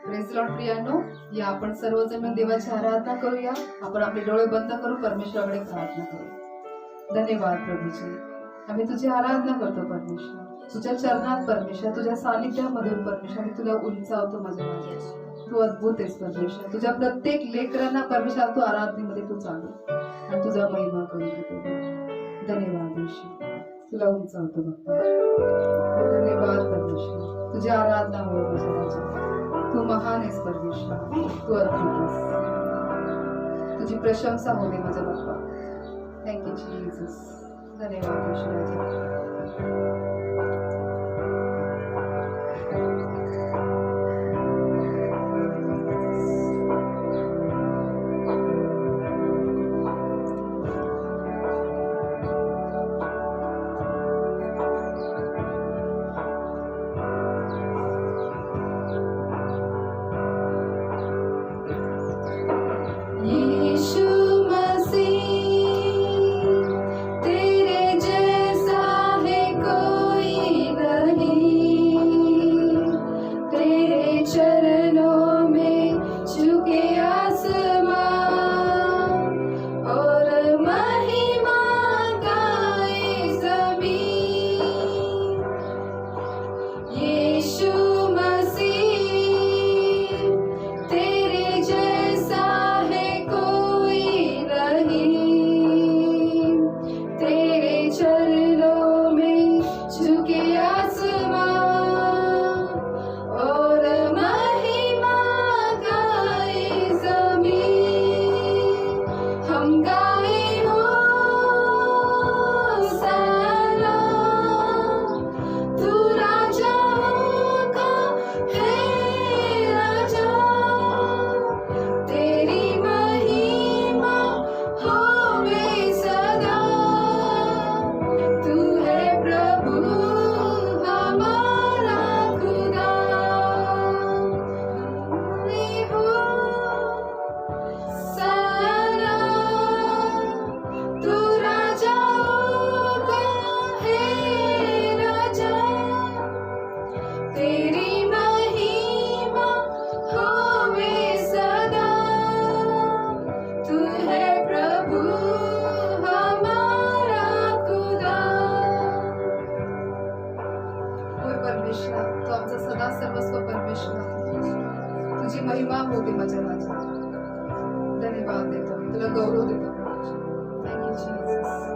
Praise Lord प्रियानो, या आपण सर्वजण देवाची आराधना करूया. आपण आपले डोळे बंद करू, परमेश्वराकडे प्रार्थना करू. धन्यवाद प्रभूजी, आम्ही तुझी आराधना करतो परमेश्वर. तुझ्या चरणात परमेश्वर, तुझ्या सानिध्यामधून परमेश्वर आम्ही तुला उंचावतो. माझ्या तू अद्भुत आहेस परमेश्वर. तुझ्या प्रत्येक लेकरांना परमेश्वर तू आराधनेमध्ये तू चालू आणि तुझा महिमा करू देतो. धन्यवाद ईश्वर, तुला उंचावतो बाप्पा. धन्यवाद परमेश्वर, तुझी आराधना हो माझ्या राजा. तू महान आहेस परमेश्वर, तू अद्भुत आहेस. तुझी प्रशंसा होते माझा बाप्पा. Thank you Jesus. धन्यवाद ईश्वराजी. महिमा होते माझ्या राजा. धन्यवाद देतो, तुला गौरव देतो. Thank you Jesus.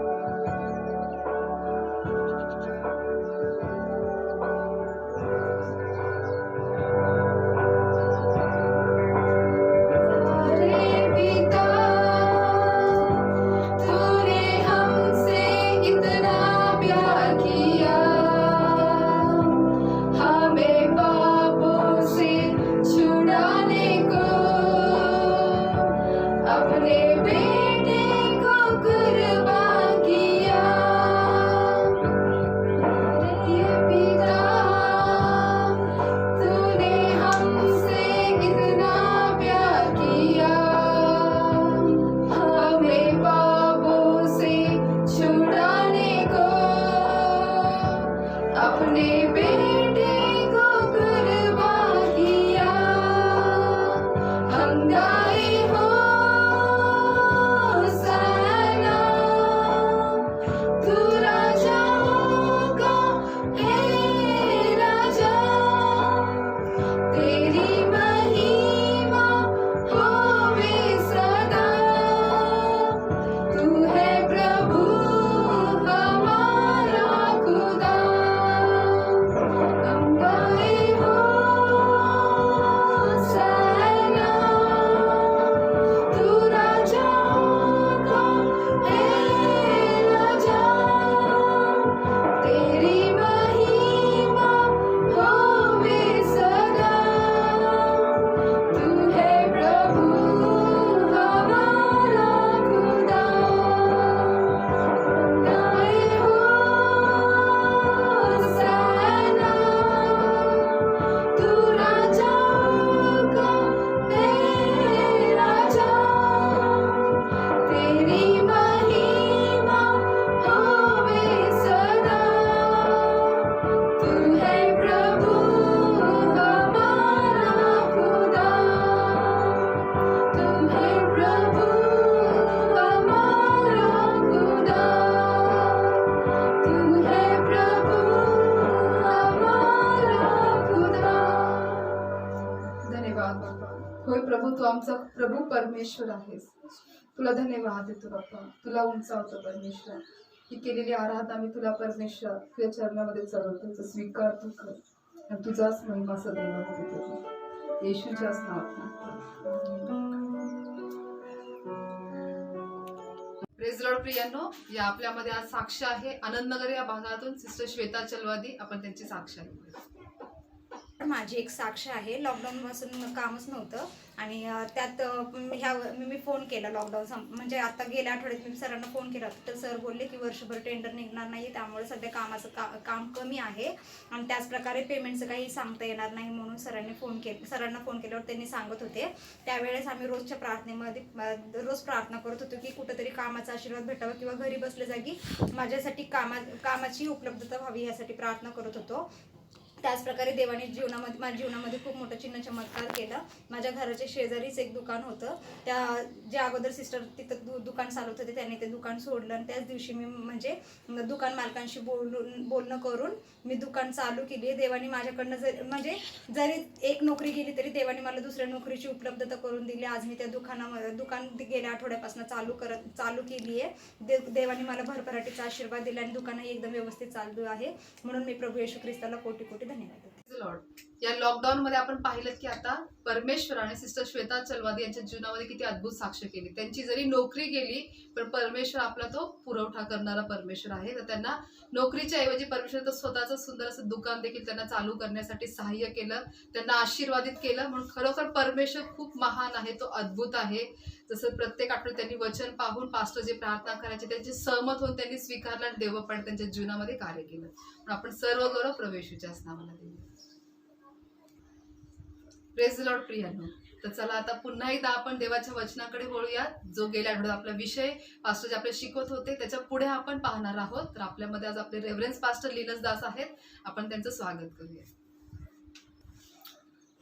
आमचा प्रभू परमेश्वर आहेस. तुला धन्यवाद देतो बाप्पा. तुला उंचावतो परमेश्वर. ही केलेली आराधना मी तुला परमेश्वर तुझ्या चरणामध्ये चढवतो. तुझं स्वीकार तू कर आणि तुझाच महिमा सदैवामध्ये करू. येशूच्याच नावात. प्रेज लॉर्ड प्रियांनो, या आपल्यामध्ये आज साक्ष आहे आनंदनगर या भागातून सिस्टर श्वेता चलवादी. आपण त्यांची साक्ष आहे. माझी एक साक्ष आहे. लॉकडाऊन पासून कामच नव्हतं आणि त्यात मी फोन केला. लॉकडाऊन म्हणजे आता गेल्या आठवड्यात मी सरांना फोन केला होता, तर सर बोलले की वर्षभर टेंडर निघणार नाही, त्यामुळे सध्या कामाचं काम कमी आहे आणि त्याचप्रकारे पेमेंटचं काही सांगता येणार नाही म्हणून सरांना फोन केल्यावर त्यांनी सांगत होते. त्यावेळेस आम्ही रोजच्या प्रार्थनेमध्ये रोज प्रार्थना करत होतो की कुठंतरी कामाचा आशीर्वाद भेटावा किंवा घरी बसल्या जागी माझ्यासाठी कामाची उपलब्धता व्हावी यासाठी प्रार्थना करत होतो. त्याचप्रकारे देवाने माझ्या जीवनामध्ये खूप मोठं चिन्ह चमत्कार केला. माझ्या घराच्या शेजारीच एक दुकान होतं. जे अगोदर सिस्टर तिथं दुकान चालवत होते त्यांनी ते दुकान सोडलं आणि त्याच दिवशी मी म्हणजे दुकान मालकांशी बोलणं करून मी दुकान चालू केली. देवाने माझ्याकडनं जरी एक नोकरी गेली तरी देवाने मला दुसऱ्या नोकरीची उपलब्धता करून दिली. आज मी त्या दुकान गेल्या आठवड्यापासून चालू केली आहे. देवाने मला भरभराटीचा आशीर्वाद दिला आणि दुकान एकदम व्यवस्थित चालू आहे. म्हणून मी प्रभू येशू ख्रिस्ताला कोटी कोटी लॉर्ड. या लॉकडाऊन मध्ये आपण पाहिलं की आता परमेश्वराने सिस्टर श्वेता चलवादी यांच्या जीवनामध्ये किती अद्भुत साक्ष केली. त्यांची जरी नोकरी गेली पण परमेश्वर आपला तो पुरवठा करणारा परमेश्वर आहे. तर त्यांना नोकरीच्या ऐवजी परमेश्वर स्वतःचं सुंदर असं दुकान देखील त्यांना चालू करण्यासाठी सहाय्य केलं, त्यांना आशीर्वादित केलं. म्हणून खरोखर परमेश्वर खूप महान आहे, तो अद्भुत आहे. जसं प्रत्येक आठवड्यात त्यांनी वचन पाहून पास्टर जे प्रार्थना करायचे त्यांची सहमत होऊन त्यांनी स्वीकारलं आणि देवपण त्यांच्या जीवनामध्ये कार्य केलं. पण आपण सर्व गौरव प्रभू येशूच्याच नावाला देऊ. प्रेज द लॉर्ड प्रियांनो. तर चला आता पुन्हा एकदा आपण देवाच्या वचनाकडे वळूया. जो गेल्या आठवड्यात आपला विषय पास्टर जे आपले शिकवत होते त्याच्या पुढे आपण पाहणार आहोत. तर आपल्यामध्ये आज आपले रेव्हरन्स पास्टर लिनस दास आहेत. आपण त्यांचं स्वागत करूया.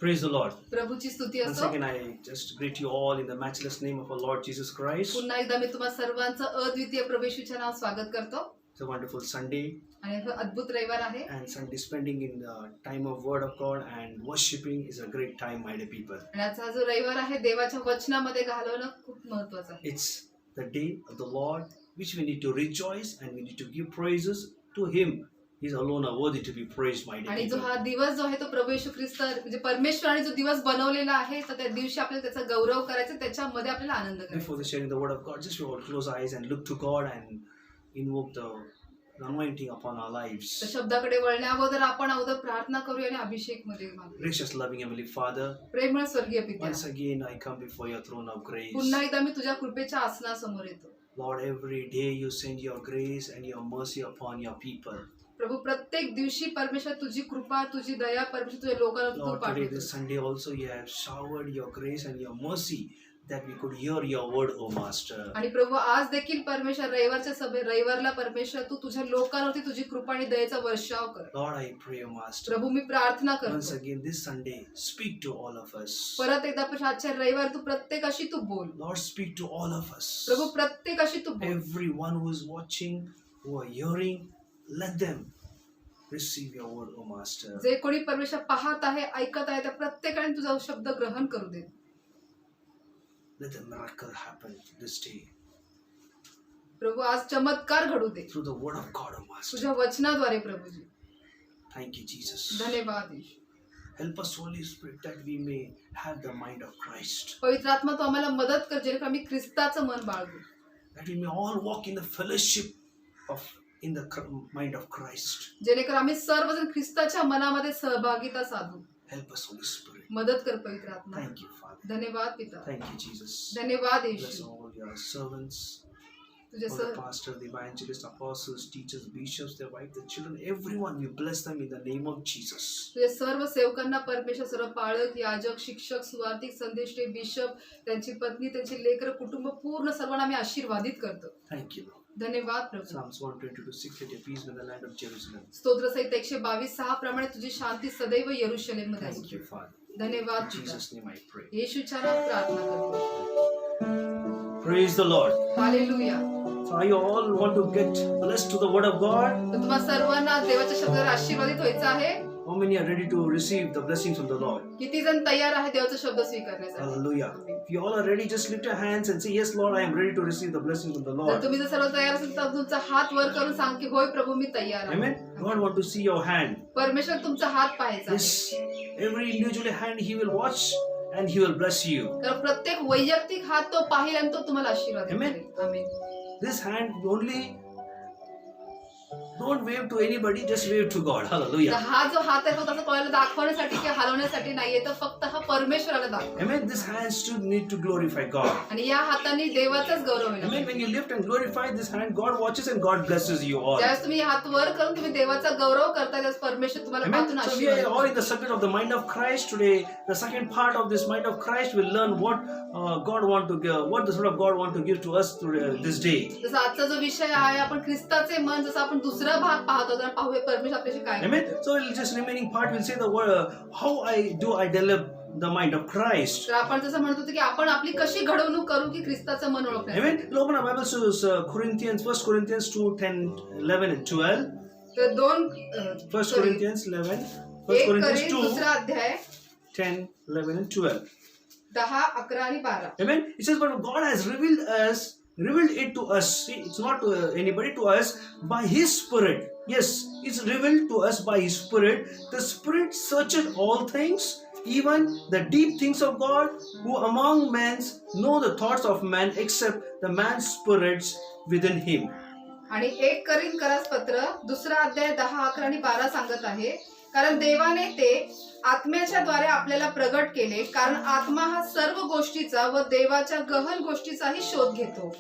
Praise the Lord. प्रभूची स्तुती Once असो. again, I just greet you all in the matchless name of our Lord Jesus Christ. पुन्हा एकदा मी तुम्हा सर्वांचं अद्वितीय प्रभू येशूच्या नावात स्वागत करतो. It's a wonderful Sunday, आणि हा अद्भुत रविवार आहे. and Sunday spending in the time of Word of God and worshiping is a great time, my dear people. आणि आजचा जो रविवार आहे देवाच्या वचनामध्ये घालवणं खूप महत्वाचं आहे. It's the day of the Lord which we need to rejoice and we need to give praises to Him. He's alone are worthy to be praised, my dear आणि जो people. हा दिवस जो आहे तो प्रभू येशू ख्रिस्त म्हणजे परमेश्वराने जो दिवस बनवलेला आहे तर त्या दिवशी आपल्याला त्याचा गौरव करायचा, त्याच्यामध्ये आपल्याला आनंद करायचा. Before the sharing the Word of God, just we all close our eyes and look to God and invoke the anointing upon our lives. तर शब्दाकडे वळण्या अगोदर आपण अगोदर प्रार्थना करूया आणि अभिषेक मध्ये मागूया. Gracious, loving Heavenly Father, प्रेमळ स्वर्गीय पिता, once again I come before your throne of grace. पुन्हा एकदा मी तुझ्या कृपेच्या आसनासमोर येतो. Lord, every day you send your grace and your mercy upon your people. प्रभू प्रत्येक दिवशी परमेश्वर तुझी कृपा तुझी दया परमेश्वर तुझ्या लोकांना तू Lord, today पाठवतो. this Sunday also you have showered your grace and your mercy that we could hear your word, O Master. आणि प्रभू आज देखील परमेश्वर रविवारला परमेश्वर तू तुझ्या लोकांवरती तुझी कृपा आणि दयेचा वर्षाव कर. Lord, I pray, O Master. प्रभू मी प्रार्थना Once करतो again this Sunday, speak to all of us. परत एकदा आजच्या रविवार तू प्रत्येकाशी तू बोल. Lord, speak to all of us. प्रभू प्रत्येकाशी तू बोल. Everyone who is watching, who are hearing, let them receive your word, O Master. जे कोणी परमेश्वर पाहत आहे ऐकत आहे त्या प्रत्येकाने तुझा शब्द ग्रहण करू दे. Let the miracle happen this day प्रभू आज चमत्कार घडू दे through the word of God, O Master. तुझ्या वचनाद्वारे. Prabhuji Thank you, Jesus. धन्यवाद येशू. Help us, Holy Spirit, that we may have the mind of Christ. पवित्र आत्मा तू आम्हाला मदत कर जेणेकरून आम्ही ख्रिस्ताचं मन बाळगू. That we may all walk in the fellowship of in the mind of Christ. जेणेकरून आम्ही सर्वजण ख्रिस्ताच्या मनामध्ये सहभागिता साधू. Help us, Holy Spirit. मदत कर पवित्र आत्मा. Thank you, Father. धन्यवाद पिता. Thank you, Jesus. धन्यवाद Bless Yeshu. all your servants, तुझे all the pastors, the evangelists, apostles, teachers, bishops, their wife, their children, everyone. We bless them in the name of Jesus. तुझे सर्व सेवकांना परमेश्वर सर्व पाळक याजक शिक्षक सुवार्तिक संदेष्टे बिशप त्यांची पत्नी त्यांचे लेकर कुटुंब पूर्ण सर्वांना आम्ही आशीर्वादित करतो. Thank you, Lord. धन्यवाद प्रभू. Psalms 122:6, let your peace be in the land of Jerusalem. स्तोत्रसहित 122:6 प्रमाणे तुझी शांती सदैव यरूशलेम मध्ये Thank असते. you, Father. धन्यवाद In पिता. Jesus' name I pray. येशूच्या नावात प्रार्थना करतो. Praise the Lord. Hallelujah. So are you all want to get blessed to the word of God? तर तुम्हा सर्वांना देवाच्या शब्दावर आशीर्वादित व्हायचं आहे. How many are ready to receive the blessings from the Lord? किती जण तयार आहे देवाचा शब्द स्वीकारण्यासाठी? Hallelujah. If you all are ready, just lift your hands and say, yes, Lord, I am ready to receive the blessings from the जर Lord. तुम्ही जर सर्व तयार असेल तर तुमचा हात वर करून सांग की होय प्रभू मी तयार आहे. Amen. God want to see your hand. परमेश्वर तुमचा हात पाहायचा Yes. आहे. Every individual hand He will watch and He will bless you. तर प्रत्येक वैयक्तिक हात तो पाहिल आणि तो तुम्हाला आशीर्वाद Amen. करेल. आमेन. This hand only, don't wave to anybody, just wave to God. तर Hallelujah. हा जो हात आहे तो तसं कोणाला दाखवण्यासाठी किंवा हलवण्यासाठी नाहीये, तर फक्त हा परमेश्वराला दाखव. Amen. This hand should need to glorify God. आणि या हाताने देवाचाच गौरव होईल. Amen. When you lift and glorify this hand, God watches and God blesses you all. ज्यावेळेस तुम्ही हात वर करून तुम्ही देवाचा गौरव करता त्यावेळेस परमेश्वर तुम्हाला Amen. पाहून So we are all in आशीर्वाद the subject of the mind of Christ today. The second part of this mind of Christ will learn what God want to give, what the Spirit of God want to give to us today, this day. जसं आजचा जो विषय आहे आपण ख्रिस्ताचे मन, जसं आपण दुसरा भाग पाहतो तर पाहूया परमेश्वर आपल्याशी काय Amen. So we'll just remaining part will say the word how I develop the mind of Christ. तर आपण जसं म्हणत होतो की आपण आपली कशी घडवणूक करू की ख्रिस्ताचं मन ओळखण्यासाठी. Amen. We'll open our Bibles to Corinthians, 1 Corinthians 2, 10, 11 and 12. तर 1 Corinthians 11, 1 एक Corinthians करीन 2, दुसरा अध्याय 10, 11 and 12. 10, 11 आणि 12. Amen. It says, but God has revealed it to us. See, it's not to anybody, to us by His Spirit. Yes, it's revealed to us by His Spirit. The Spirit searches all things, even the deep things of God. Who among men know the thoughts of man, except the man's spirits within him. आणि 1 करीन पत्र दुसरा अध्याय 10, 11 आणि 12 सांगत आहे, कारण देवाने ते आत्म्याच्या द्वारे आपल्याला प्रगट केले, कारण आत्मा हा सर्व गोष्टीचा व देवाच्या गहन गोष्टीचाही शोध घेतो.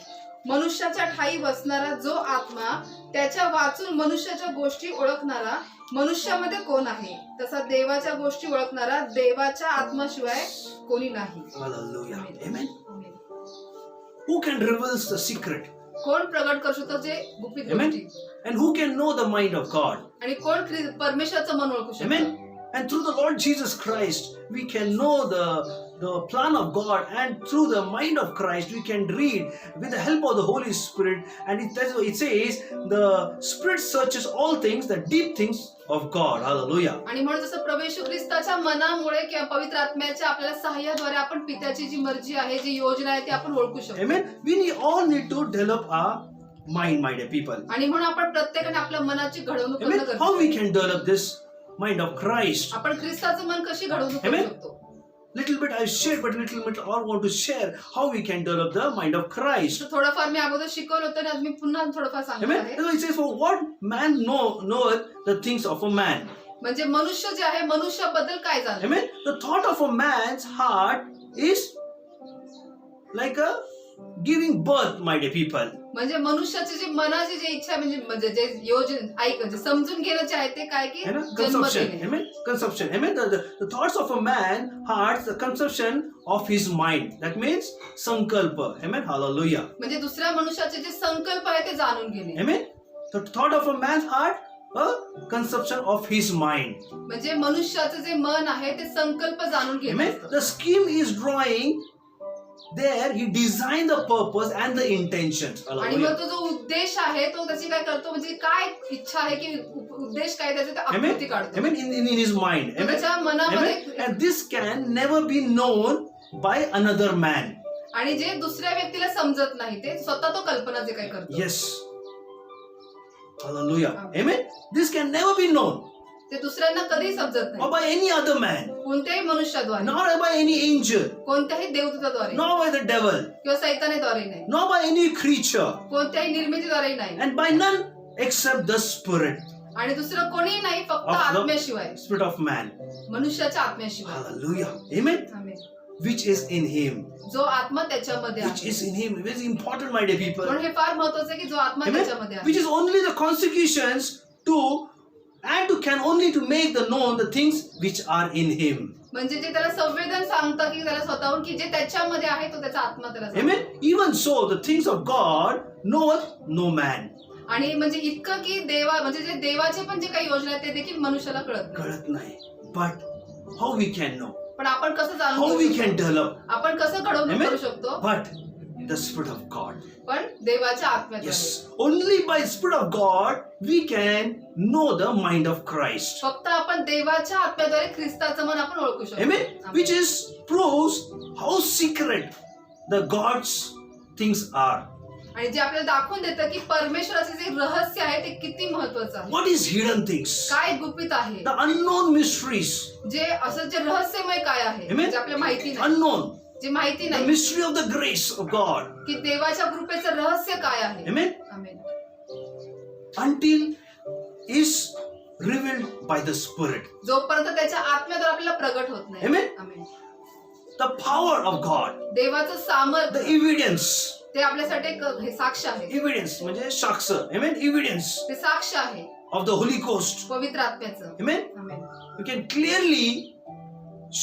मनुष्याच्या ठाई बसणारा जो आत्मा, त्याच्या वाचून मनुष्याच्या गोष्टी ओळखणारा मनुष्यामध्ये कोण आहे, तसा देवाच्या गोष्टी ओळखणारा देवाच्या आत्म्याशिवाय कोणी नाही. Hallelujah. Amen. Amen. Who can reveal the secret? कोण प्रगट करू शकतो जे गुपित Amen. गोष्टी, And who can know the mind of God? आणि कोण परमेश्वराचं मन ओळखू शकतो. Amen. And through the Lord Jesus Christ, we can know the plan of God, and through the mind of Christ, we can read with the help of the Holy Spirit. And it says, the Spirit searches all things, the deep things of God. Hallelujah. आणि म्हणून जसं प्रभू येशू ख्रिस्ताच्या मनामुळे किंवा पवित्र आत्म्याच्या आपल्याला सहाय्याद्वारे आपण पित्याची जी मर्जी आहे, जी योजना आहे ती आपण ओळखू शकतो. Amen. We all need to develop our mind, my dear people. आणि म्हणून आपण प्रत्येकाने आपल्या मनाची घडवणूक करणं Amen. गरजेचं How we आहे. can develop this mind of Christ? आपण ख्रिस्ताचं मन कशी घडवणूक करू Amen. शकतो. Little bit I've shared, but little bit I want to share how we can develop the mind of Christ. तर थोडंफार मी अगोदर शिकवलं होतं आणि आज मी पुन्हा थोडंफार सांगणार Amen. आहे. So it says, for what man knoweth the things of a man. म्हणजे मनुष्य जे आहे, मनुष्याबद्दल काय जाणतं. Amen. The thought of a man's heart is like a giving birth, my dear people. म्हणजे मनुष्याची जी मनाची जी इच्छा म्हणजे जे योजना ऐक म्हणजे समजून घेणं जे आहे ते काय की Amen. जन्म Consumption. देणे. Amen. Consumption. Amen. The thoughts of a man heart, the consumption of his mind. That means sankalpa. Amen. Hallelujah. म्हणजे दुसऱ्या मनुष्याचे जे संकल्प आहे ते जाणून घेणे. Amen. The thought of a man's heart, a consumption of his mind. म्हणजे मनुष्याचं जे मन आहे ते संकल्प जाणून घेणे Amen. असतं. The scheme is drawing. There he designed the purpose and the intentions. आणि Hallelujah. मग तो जो उद्देश आहे तो त्याची काय करतो, म्हणजे काय इच्छा आहे की उद्देश काय त्याचे ते Amen. आकृती काढतो. Amen. In his mind. तो Amen. त्याच्या मनामध्ये. Amen. And this can never be known by another man. आणि जे दुसऱ्या व्यक्तीला समजत नाही ते स्वतः तो कल्पना जे काय करतो. Yes. Hallelujah. Amen. This can never be known ते दुसऱ्यांना कधीही समजत or नाही, by any other man, कोणत्याही मनुष्याद्वारे, nor by any angel, कोणत्याही देवदूताद्वारे nor by the devil, किंवा सैतानाद्वारे नाही, nor by any creature, कोणत्याही निर्मितीद्वारे नाही, and by none except the spirit आणि दुसरं कोणीही नाही फक्त of आत्म्याशिवाय, the spirit of man. मनुष्याच्या आत्म्याशिवाय. Hallelujah. Amen. Amen. Which is in him. जो आत्मा त्याच्यामध्ये Which आहे. is in him. Very important, my dear people. म्हणून हे फार महत्वाचं आहे की जो आत्मा Amen. त्याच्यामध्ये आहे. Which is only the consecutions to and to can only to make the known the things which are in him. म्हणजे जे त्याला संवेदन सांगतं की त्याला स्वतःहून की जे त्याच्यामध्ये आहे तो त्याचा आत्मा त्याला सांगतो. Amen. Even so, the things of God knoweth no man. आणि म्हणजे इतकं की म्हणजे जे देवाचे पण जे काही योजना आहेत ते देखील मनुष्याला कळत नाही. कळत नाही. But how we can know? पण आपण कसं How जाणून we घेऊ can शकतो? develop? आपण कसं घडवणूक Amen. करू शकतो. But the Spirit of God. पण देवाच्या आत्म्याद्वारे. Yes, only by Spirit of God we can know the mind of Christ. फक्त आपण देवाच्या आत्म्याद्वारे ख्रिस्ताचं मन आपण ओळखू शकतो. Amen. Which is proves how secret the God's things are. आणि जे आपल्याला दाखवून देतं की परमेश्वराचे जे रहस्य आहे ते किती महत्वाचं आहे. What is hidden things? काय गुपित आहे. The unknown mysteries. जे असं जे रहस्यमय काय आहे Amen. जे आपल्याला माहिती नाही. Unknown. जे माहिती The नाही mystery of the grace of God. की देवाच्या कृपेचं रहस्य काय आहे. Amen. Amen. Until is revealed by the Spirit. जोपर्यंत त्याच्या आत्म्याद्वारे आपल्याला प्रगट होत नाही. Amen. Amen. The power of God. देवाचं The सामर्थ्य evidence. ते आपल्यासाठी एक हे साक्ष आहे. Evidence म्हणजे साक्ष. Amen. Evidence ते साक्ष आहे of the Holy Ghost. पवित्र आत्म्याचं. Amen. Amen. You can clearly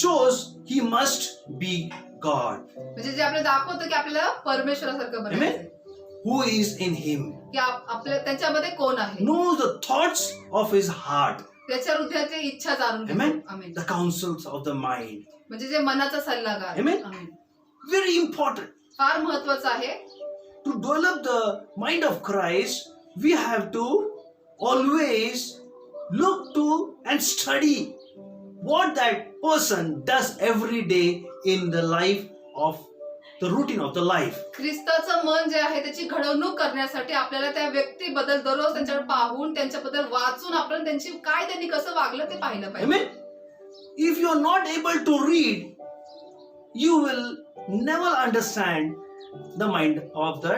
shows he must be God. म्हणजे जे आपल्याला दाखवतं की आपल्याला परमेश्वरासारखं बनायचंय. Who is in him? की आपल्या त्याच्यामध्ये कोण आहे. Knows the thoughts of his heart. त्याच्या हृदयाची इच्छा जाणून घेतो. Amen. Amen. The counsels of the mind. म्हणजे जे मनाचा सल्लागार. Amen. आमेन. Very important. फार महत्वाचं आहे. To develop the mind of Christ, we have to always look to and study what that person does every day in the life of the routine of the life. ख्रिस्ताचं मन जे आहे त्याची घडवणूक करण्यासाठी आपल्याला त्या व्यक्तीबद्दल दररोज त्यांच्याकडे पाहून त्यांच्याबद्दल वाचून आपण त्यांची काय त्यांनी कसं वागलं ते पाहिलं पाहिजे. Amen. If you are not able to read, you will never understand the mind of the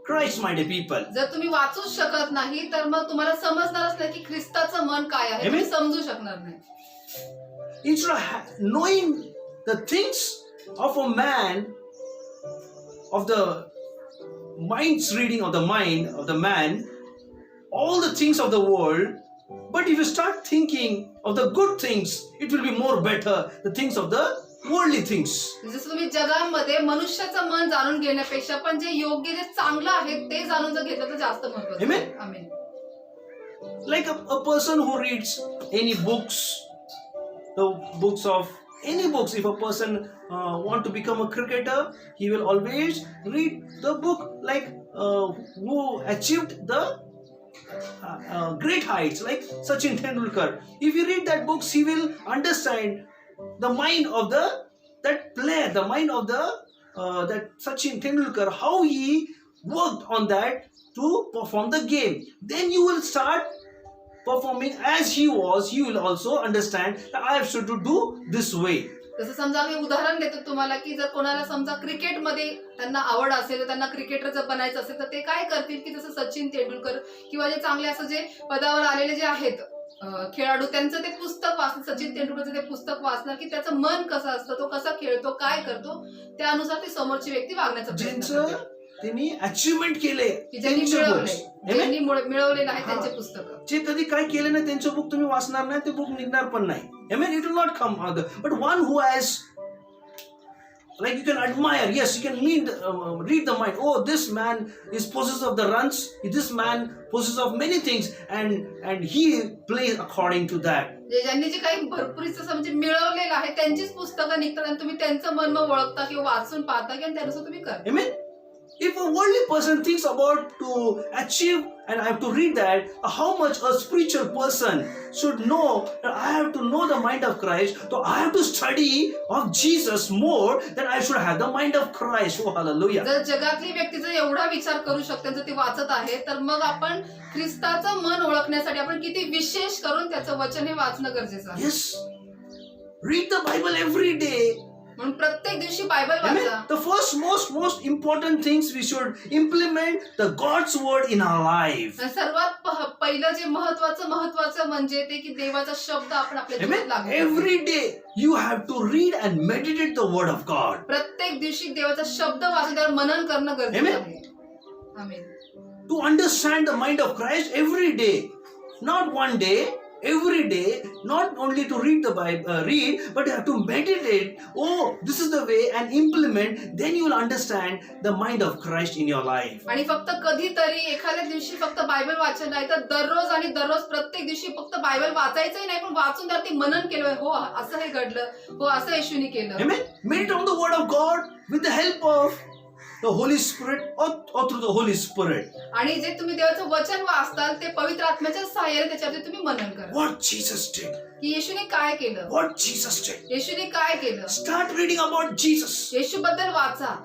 Christ-minded people. जर तुम्ही वाचूच शकत नाही तर मग तुम्हाला समजणारच नाही की ख्रिस्ताचं मन काय आहे. तुम्ही समजू शकणार नाही. Instead of knowing the things of a man, of the mind's reading of the mind of the man, all the things of the world, but if you start thinking of the good things, it will be more better, the things of the worldly things. जसं तुम्ही जगामध्ये मनुष्याचं मन जाणून घेण्यापेक्षा पण जे योग्य जे चांगलं आहे ते जाणून जर घेतलं तर जास्त महत्त्वाचं. Amen. Amen. Like a person who reads any books, the books of any books. If a person want to become a cricketer, he will always read the book like who achieved the great heights, like Sachin Tendulkar. If you read that books, he will understand the mind of that player, the mind of that Sachin Tendulkar, how he worked on that to perform the game. Then you will start performing as he was. You will also understand that I have to do this way. जसं समजा मी उदाहरण देतो तुम्हाला की जर कोणाला समजा क्रिकेटमध्ये त्यांना आवड असेल त्यांना क्रिकेटर जर बनायचं असेल तर ते काय करतील की जसं सचिन तेंडुलकर किंवा जे चांगले असं जे पदावर आलेले जे आहेत खेळाडू त्यांचं ते पुस्तक वाचणार. सचिन तेंडुलकरचं ते पुस्तक वाचणार की त्याचं मन कसं असतं, तो कसा खेळतो, काय करतो, त्यानुसार ती समोरची व्यक्ती वागण्याचा प्रयत्न करते. त्यांनी अचिव्हमेंट केले, ज्यांनी मिळवलेलं आहे त्यांचे पुस्तक. जे कधी काय केले नाही त्यांचं बुक तुम्ही वाचणार नाही, ते बुक निघणार पण नाही. Amen. It will not come out. But one who has, like you can admire, yes, you can read the mind. Oh, this man is possessed of the runs. This man possessed of many things, and he plays according to that. ज्यांनी जे काही भरपूरच म्हणजे मिळवलेलं आहे त्यांचीच पुस्तकं निघतात आणि तुम्ही त्यांचं मन ओळखता किंवा वाचून पाहता की त्यानुसार तुम्ही करता. Amen. If a worldly person thinks about to achieve, and I have to read that, how much a spiritual person should know that I have to know the mind of Christ, so I have to study of Jesus more than I should have the mind of Christ. Oh, hallelujah. जर जगातली व्यक्ती जर एवढा विचार करू शकते जर ती वाचत आहे तर मग आपण ख्रिस्ताचं मन ओळखण्यासाठी आपण किती विशेष करून त्याचं वचन हे वाचणं गरजेचं आहे. Yes. Read the Bible every day. म्हणून प्रत्येक दिवशी बायबल Amen. वाचा. The most important things we should implement the God's word in our life. सर्वात पहिलं जे महत्वाचं म्हणजे ते की देवाचा शब्द आपण आपल्या जीवनात Amen. लागू Every day you have to read and meditate the word of God. प्रत्येक दिवशी देवाचा शब्द वाचून त्यावर मनन करणं गरजेचं आहे. आमेन. To understand the mind of Christ every day, not one day. Every day, not only to read the Bible, but you have to meditate. Oh, this is the way, and implement. Then you will understand the mind of Christ in your life. आणि फक्त कधीतरी एखाद्या दिवशी फक्त Bible वाचन नाही तर दररोज प्रत्येक दिवशी फक्त बायबल वाचायचंही नाही पण वाचून त्यावरती मनन केलं. हो असं हे घडलं, हो असं येशूने केलं. Amen. Meditate on the word of God with the help of the Holy Spirit or through the Holy Spirit. आणि जे तुम्ही देवाचं वचन वाचताल ते पवित्र आत्म्याच्या सहाय्याने त्याच्यावरती तुम्ही मनन करा What Jesus did. की येशूने काय केलं, What Jesus did. येशूने काय केलं. Start reading about Jesus. येशू बद्दल वाचा.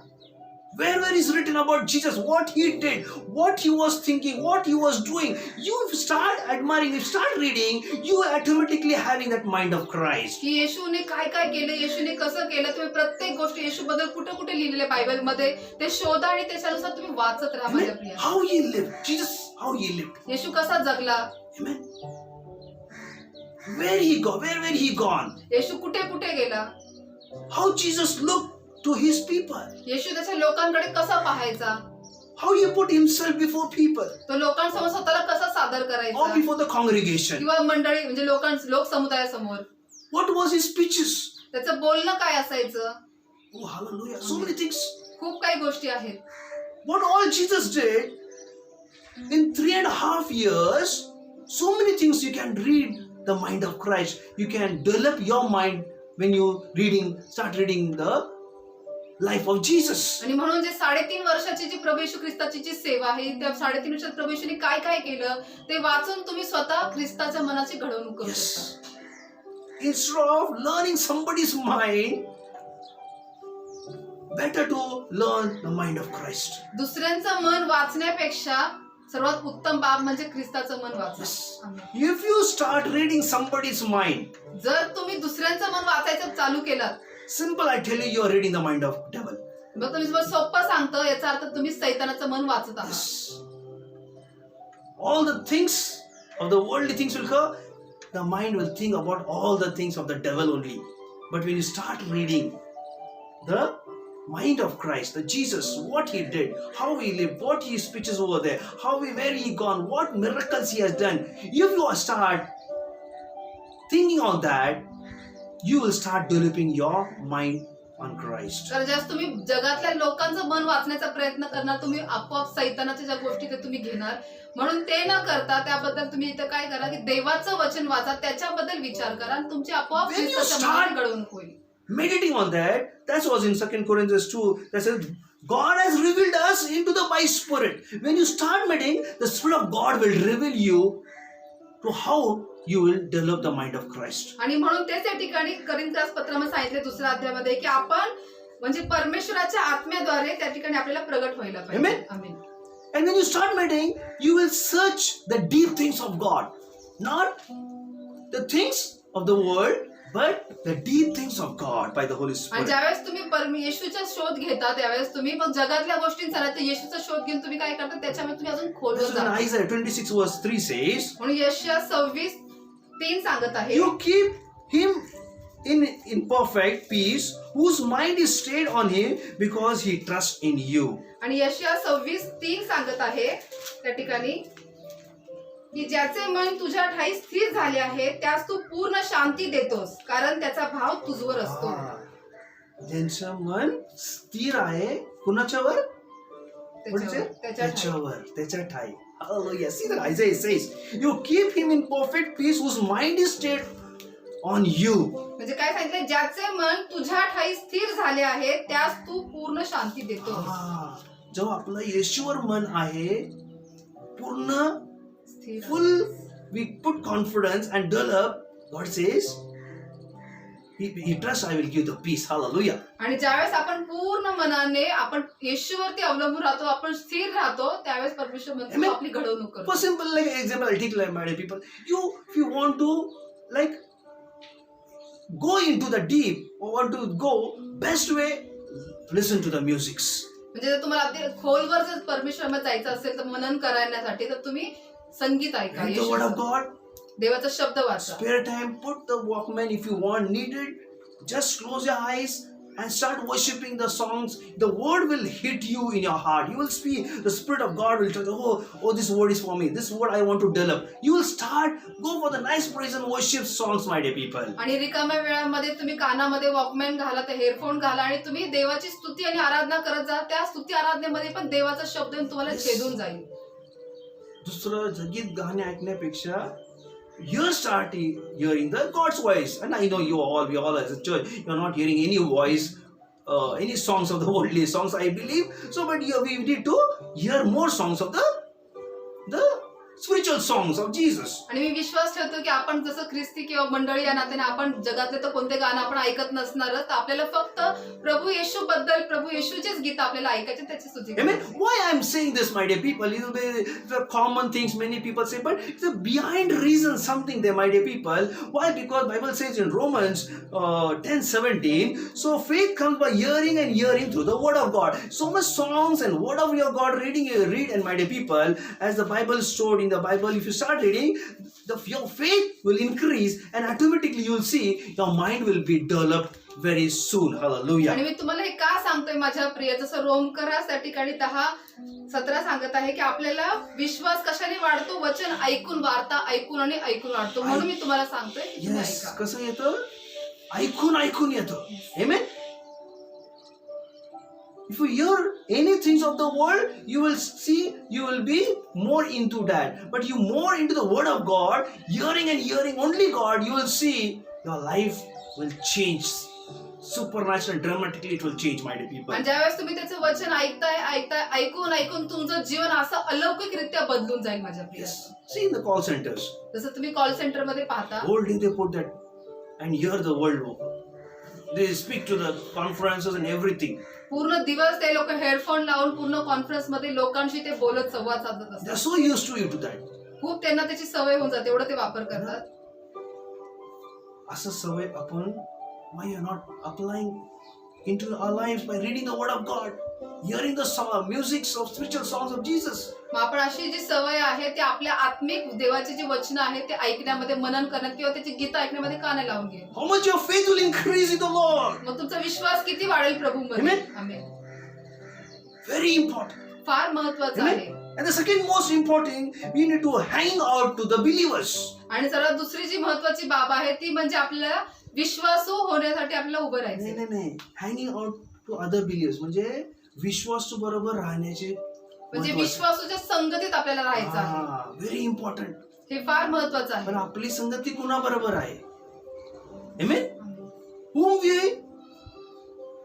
Where is written about Jesus, what he did, what he was thinking, what he was doing. You start admiring, you start reading, you automatically having that mind of Christ. की येशूने काय काय केलं, येशूने कसं केलं, तुम्ही प्रत्येक गोष्ट येशू बद्दल कुठे कुठे लिहिलेले बायबल मध्ये ते शोधा आणि त्याच्यानुसार तुम्ही वाचत राहा माझ्या प्रिय. How he lived, Jesus, how he lived. येशू कसा जगला, Amen. Where he go, where he gone. येशू कुठे कुठे गेला, How Jesus looked to his people. येशू त्याच्या लोकांकडे कसा पाहायचा, How he put himself before people तो लोकांसमोर स्वतःला कसा सादर or करायचा before the congregation. किंवा मंडळी म्हणजे लोक समुदायासमोर What was his speeches? त्याचं बोलणं काय असायचं. Oh, hallelujah. So many things. खूप काही गोष्टी आहेत. What all Jesus did in 3.5 years, so many things you can read the mind of Christ. You can develop your mind when you start reading the life of Jesus. आणि म्हणून जे 3.5 वर्षाची जी प्रभू येशू ख्रिस्ताची जी सेवा आहे त्या 3.5 वर्षात प्रभू येशूने काय काय केलं ते वाचून तुम्ही स्वतः ख्रिस्ताच्या मनाची घडवणूक करू Yes. शकता. Instead of learning somebody's mind, better to learn the mind of Christ. दुसऱ्यांचं मन वाचण्यापेक्षा सर्वात उत्तम बाब म्हणजे ख्रिस्ताचं मन वाचा. Yes. Amen. If you start reading somebody's mind, जर तुम्ही दुसऱ्यांचं मन वाचायचं चालू केलं, simple, I tell you, you are reading the mind of devil. मग तुम्ही जर सोपं सांगतो याचा अर्थ तुम्ही सैतानाचं मन वाचत आहात. Yes. All the things of the worldly things will come. The mind will think about all the things of the devil only. But when you start reading the mind of Christ, the Jesus, what he did, how he lived, what his speeches over there, where he gone, what miracles he has done. If you start thinking on that, you will start developing your mind on Christ. तर जास्त तुम्ही जगातल्या लोकांचं मन वाचण्याचा प्रयत्न करणार, तुम्ही आपोआप सैतानाच्या ज्या गोष्टी ते तुम्ही घेणार. म्हणून ते न करता त्याबद्दल तुम्ही इथं काय करा की देवाचं वचन वाचा, त्याच्याबद्दल विचार करा आणि तुमची आपोआप When you ख्रिस्ताच्या start- मनाची घडवणूक होईल. Meditating on that, that was in 2 Corinthians 2, that says, God has revealed us into the by Spirit. When you start meditating, the Spirit of God will reveal you to how you will develop the mind of Christ. आणि म्हणून तेच या ठिकाणी करिंथ्यास पत्रामध्ये सांगितले 2 अध्यायामध्ये की आपण म्हणजे परमेश्वराच्या आत्म्याद्वारे त्या ठिकाणी आपल्याला प्रगट व्हायला पाहिजे. Amen. Amen. And when you start meditating, you will search the deep things of God. Not the things of the world, but the deep things of God by the Holy आणि Spirit. ज्यावेळेस तुम्ही येशूचा शोध घेता त्यावेळेस तुम्ही मग जगातल्या गोष्टींचा तर येशूचा शोध घेऊन तुम्ही काय करता त्याच्यामध्ये तुम्ही अजून खोलवर That's when जाता. Isaiah 26 verse 3 says, म्हणून यशया 26:3 सांगत आहे you keep him in perfect peace, whose mind is stayed on him because he trusts in you. आणि यशया 26:3 सांगत आहे त्या ठिकाणी की ज्याचे मन तुझ्या ठाई स्थिर झाले आहे त्यास तू पूर्ण शांती देतोस कारण त्याचा भाव तुझवर असतो. ज्यांचं मन स्थिर आहे कुणाच्यावर? त्याच्यावर त्याच्या ठाई. Hallelujah. See that Isaiah says, you keep him in perfect peace whose mind is stayed on you. म्हणजे काय सांगितलं, ज्याचे मन तुझ्या ठाई स्थिर झाले आहे त्यास तू पूर्ण शांती देतो. जेव्हा आपलं येशूवर मन आहे पूर्ण स्थिर full, we put confidence and develop. God says, he trusts, I will give the peace. Hallelujah. आणि ज्यावेळेस आपण पूर्ण मनाने आपण येशूवरती अवलंबून राहतो, आपण स्थिर राहतो, त्यावेळेस परमेश्वर म्हणतो Amen. आपली घडवणूक करतो. For simple like example, I'll take like my people. If you want to like go into the deep or want to go, best way, listen to the musics. म्हणजे जर तुम्हाला अगदी खोलवर जर परमेश्वरामध्ये जायचं असेल तर मनन करण्यासाठी तर तुम्ही संगीत ऐका, Read the word of God. देवाचा शब्द वाचा. Spare time, put the Walkman if you want, need it. Just close your eyes and start worshiping the songs. The word will hit you in your heart. You will speak. The Spirit of God will tell you, oh, this word is for me. This word I want to develop. You will start, go for the nice praise and worship songs, my dear people. आणि रिकाम्या वेळामध्ये तुम्ही कानामध्ये Walkman घाला, ते headphone घाला आणि तुम्ही देवाची स्तुती आणि आराधना करत जा. त्या स्तुती आराधनेमध्ये पण देवाचा शब्द तुम्हाला छेदून जाईल. दुसरं जगीत गाणे ऐकण्यापेक्षा you start hearing the God's voice. And I know we all as a church, you're not hearing any voice any songs of the worldly songs, I believe. So, but yeah, we need to hear more songs of the spiritual songs of Jesus. आणि मी विश्वास ठेवतो की आपण जसं ख्रिस्ती किंवा मंडळी या नात्याने आपण जगातले तर कोणते गाणं आपण ऐकत नसणारच, तर आपल्याला फक्त प्रभू येशू बद्दल, प्रभू येशूचेच गीत आपल्याला ऐकायचे, त्याची स्तुती Amen. करायची. Why I'm saying this, my dear people? You know, the common things many people say, but it's a behind reason something there, my dear people. Why? Because Bible says in Romans 10:17, so faith comes by hearing and hearing through the word of God. So much songs and word of your God read, and my dear people, as the Bible is stored in the Bible, if you start reading, your faith will increase, and automatically you will see your mind will be developed very soon. Hallelujah. आणि मी तुम्हाला हे का सांगतोय माझ्या प्रिय, जसं रोमकरास त्या ठिकाणी 10:17 सांगत आहे की आपल्याला विश्वास कशाने वाढतो, वचन ऐकून, वार्ता ऐकून आणि ऐकून वाढतो. म्हणून मी तुम्हाला सांगतोय की तुम्ही Yes, ऐका. कसं येतं? ऐकून येतं. Amen. If you hear anything of the world, you will see, you will be more into that. But you more into the word of God, hearing and hearing only God, you will see your life will change. Supernatural, dramatically it will change, my dear people. आणि ज्यावेळेस तुम्ही त्याचं वचन ऐकताय ऐकून तुमचं जीवन असं अलौकिकरित्या बदलून जाईल माझ्या प्रिय. Yes. See in the call centers. जसं तुम्ही कॉल सेंटर मध्ये पाहता, Whole day they put that and hear the world. They speak to the conferences and everything. पूर्ण दिवस ते लोक हेडफोन लावून पूर्ण कॉन्फरन्स मध्ये लोकांशी ते बोलत संवाद साधत They असतात. are so used to that. खूप त्यांना त्याची सवय होऊन जाते, एवढं ते वापर करतात. असं सवय आपण, why you are not applying into our lives by reading the word of God, hearing the song, music of spiritual songs of Jesus. मग आपण अशी जी सवय आहे ते आपल्या आत्मिक देवाची जी वचनं आहेत ते ऐकण्यामध्ये, मनन करण्यात किंवा त्याची गीत ऐकण्यामध्ये का नाही लावून घे. How much your faith will increase in the Lord. मग तुमचा विश्वास किती वाढेल प्रभूमध्ये. Amen. आमेन. Very important. फार महत्वाचं Amen. आहे. And the second most important, we need to hang out to the believers. आणि सर्वात दुसरी जी महत्वाची बाब आहे ती म्हणजे आपल्याला विश्वासू होण्यासाठी आपल्याला उभं राहायचं. नाही. Hanging out to other believers म्हणजे विश्वासू बरोबर राहण्याचे. म्हणजे विश्वासूच्या संगतीत आपल्याला राहायचं आहे. Very important. हे फार महत्वाचं पण आहे. आपली संगती कुणाबरोबर आहे? Amen. Whom we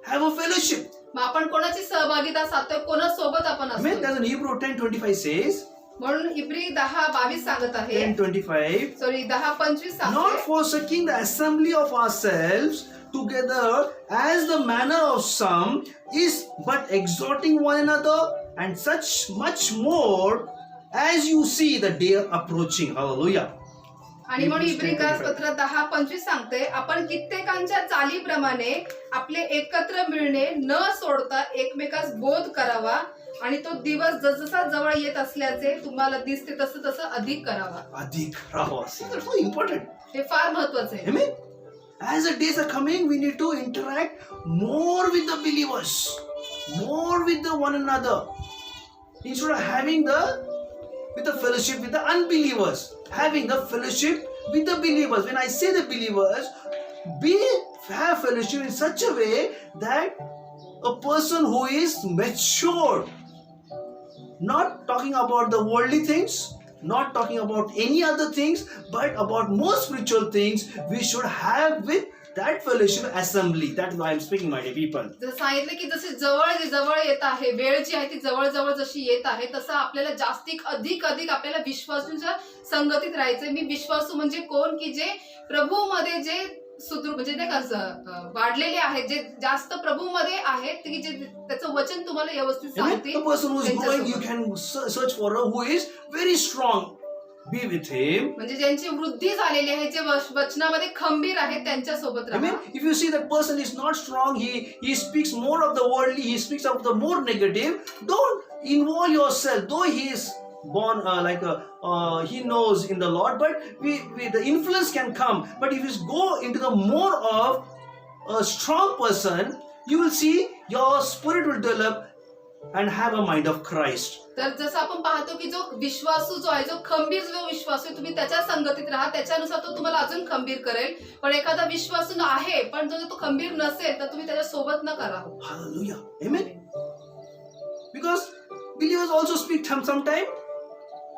have a fellowship. मग आपण कोणाची सहभागिता साधतोय, कोणासोबत आपण Amen. असतो. That's in Hebrew 10:25 says. म्हणून इब्री 10:22 सांगत आहे, 10:25. सॉरी 10:25 Not सांगते, forsaking the assembly of ourselves together as the manner of some is, but exhorting one another, and such much more as you see the day approaching. Hallelujah. आणि म्हणून इब्री पत्र 10:25 सांगते, आपण कित्येकांच्या चालीप्रमाणे आपले एकत्र मिळणे न सोडता एकमेकास बोध करावा, आणि तो दिवस जसजसा जवळ येत असल्याचे तुम्हाला दिसते तसं तसं अधिक करावा. अधिक राहावा. That's so important. हे फार महत्वाचं आहे. Amen. As the days are coming, we need to interact more with the believers, more with the one another, instead of having the fellowship with the unbelievers, having the fellowship with the believers. When I say the believers, have fellowship in such a way that a person who is matured, not talking about the worldly things, not talking about any other things, but about more spiritual things, we should have with that fellowship assembly. That's why I'm speaking, my dear people. जसं सांगितलं की जसे जवळ येत आहे, वेळ जी आहे ती जवळ जशी येत आहे, तसं आपल्याला जास्तिक अधिक आपल्याला विश्वासूच्या संगतीत राहायचंय. मी विश्वासू म्हणजे कोण, की जे प्रभूमध्ये जे सुदृढ म्हणजे नाही का वाढलेले आहेत, जे जास्त प्रभूमध्ये आहेत, की जे त्याचं वचन तुम्हाला व्यवस्थित Amen. सांगतील. The person who is growing, you त्यांच्यासोबत. can search for who is very strong. Be with him. म्हणजे ज्यांची वृद्धी झालेली आहे, जे वचनामध्ये खंबीर आहेत, त्यांच्या सोबत राहा. Amen. If you see that person is not strong, he speaks more of the worldly, he speaks of the more negative, don't involve yourself. Though he is born he knows in the Lord, but the influence can come. But if you go into the more of a strong person, you will see your spirit will develop and have a mind of Christ. तर जसं आपण पाहतो की जो विश्वासू जो आहे, जो खंबीर जो विश्वासू आहे, तुम्ही त्याच्या संगतीत राहा, त्याच्यानुसार तो तुम्हाला अजून खंबीर करेल. पण एखादा विश्वासू आहे पण जर तो खंबीर नसेल तर तुम्ही त्याच्या सोबत नका राहू. Hallelujah. Amen. Because believers also speak sometimes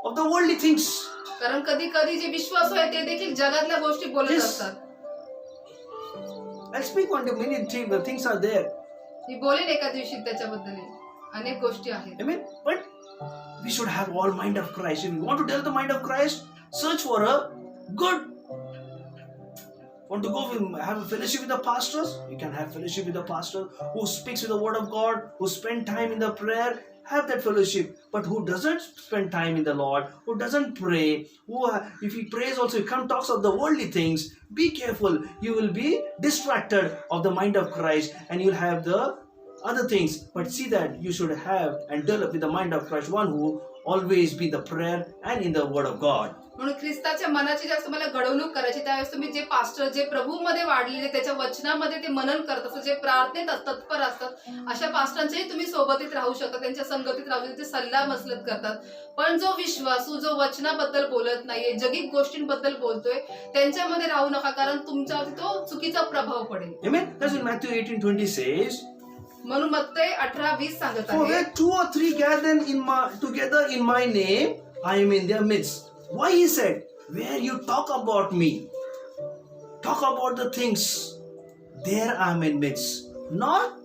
of the worldly things. कारण कधी जे विश्वासू आहे ते देखील जगातल्या गोष्टी बोलत Yes. असतात. I'll speak on the many things. The things are there. मी बोलेन एका दिवशी त्याच्याबद्दल अनेक गोष्टी आहेत. Amen. But we should have all mind of Christ. If you want to develop the mind of Christ, search for a good. Want to go have a fellowship with the pastors? You can have fellowship with the pastor who speaks with the word of God, who spend time in the prayer. Have that fellowship. But who doesn't spend time in the Lord, who doesn't pray, who if he prays also, he talks of the worldly things. Be careful. You will be distracted of the mind of Christ, and you'll have the other things. But see that you should have and develop with the mind of Christ, one who always be in the prayer and in the word of God. म्हणून ख्रिस्ताच्या मनाची जास्त मला घडवणूक करायची त्यावेळेस तुम्ही जे pastor जे प्रभूमध्ये वाढलेले त्याच्या वचनामध्ये ते मनन करत असतात, जे प्रार्थनेत तत्पर असतात, अशा पास्टरांच्याही तुम्ही सोबतीत राहू शकता, त्यांच्या संगतीत राहू शकता, ते सल्ला मसलत करतात. पण जो विश्वासू जो वचनाबद्दल बोलत नाहीये, जगिक गोष्टींबद्दल बोलतोय, त्यांच्यामध्ये राहू नका, कारण तुमच्यावरती तो चुकीचा प्रभाव पडेल. Amen. That's in Matthew 18:20 says, म्हणून मत्तई 18:20 सांगत for आहे, where 2 or 3 gather together in my name, I am in their midst. Why he said, where you talk about me, talk about the things, there I am in midst. Not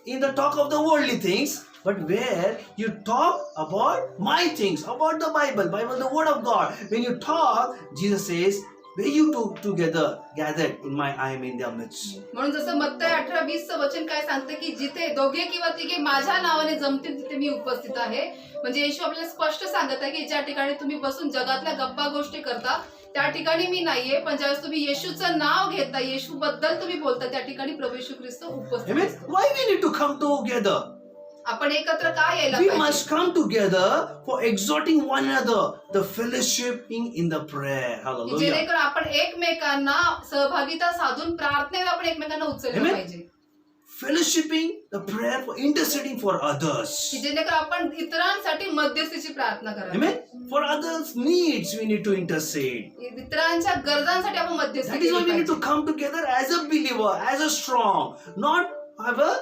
in the talk of the worldly things, but where you talk about my things, about the Bible, the word of God. When you talk, Jesus says, where you two together gathered in my, I am in their midst. म्हणून जसं मत्तई 18:20 चं वचन काय सांगतं की जिथे दोघे किंवा तिघे माझ्या नावाने जमतील तिथे मी उपस्थित आहे. म्हणजे येशू आपल्याला स्पष्ट सांगत आहे की ज्या ठिकाणी तुम्ही बसून जगातल्या गप्पा गोष्टी करता त्या ठिकाणी मी नाहीये, पण ज्यावेळेस तुम्ही येशूचं नाव घेता, येशू बद्दल तुम्ही बोलता, त्या ठिकाणी प्रभू येशू ख्रिस्त उपस्थित Amen. असतो. Why we need to come together? आपण एकत्र का यायला We पाहिजे? must come together for exhorting one another, the fellowshipping in the prayer. की Hallelujah. जेणेकरून आपण एकमेकांना सहभागिता साधून प्रार्थनेला आपण एकमेकांना उचललं Amen. पाहिजे. Fellowshipping the prayer for interceding for others. की जेणेकरून आपण इतरांसाठी मध्यस्थीची प्रार्थना करावी. Amen. For others' needs we need to intercede. इतरांच्या गरजांसाठी आपण मध्यस्थी That is why केली we need to पाहिजे. come together as a believer, as a strong, not have a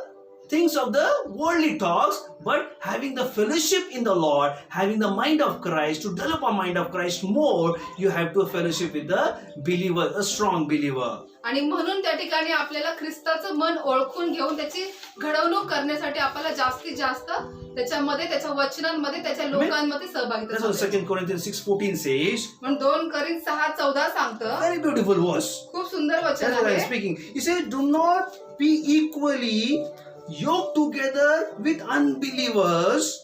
things of the worldly talks, but having the fellowship in the Lord, having the mind of Christ, to develop a mind of Christ more, you have to fellowship with the believer, a strong believer. आणि म्हणून त्या ठिकाणी आपल्याला ख्रिस्ताचं मन ओळखून घेऊन त्याची घडवणूक करण्यासाठी आपल्याला जास्तीत जास्त त्याच्यामध्ये त्याच्या वचनांमध्ये त्याच्या लोकांमध्ये सहभागिता That's what साधायची. 2 Corinthians 6:14 says. म्हणून 2 Corinthians 6:14 सांगतं, Very beautiful verse. खूप सुंदर वचन That's what I'm आहे. speaking. He said, do not be equally yoked together with unbelievers.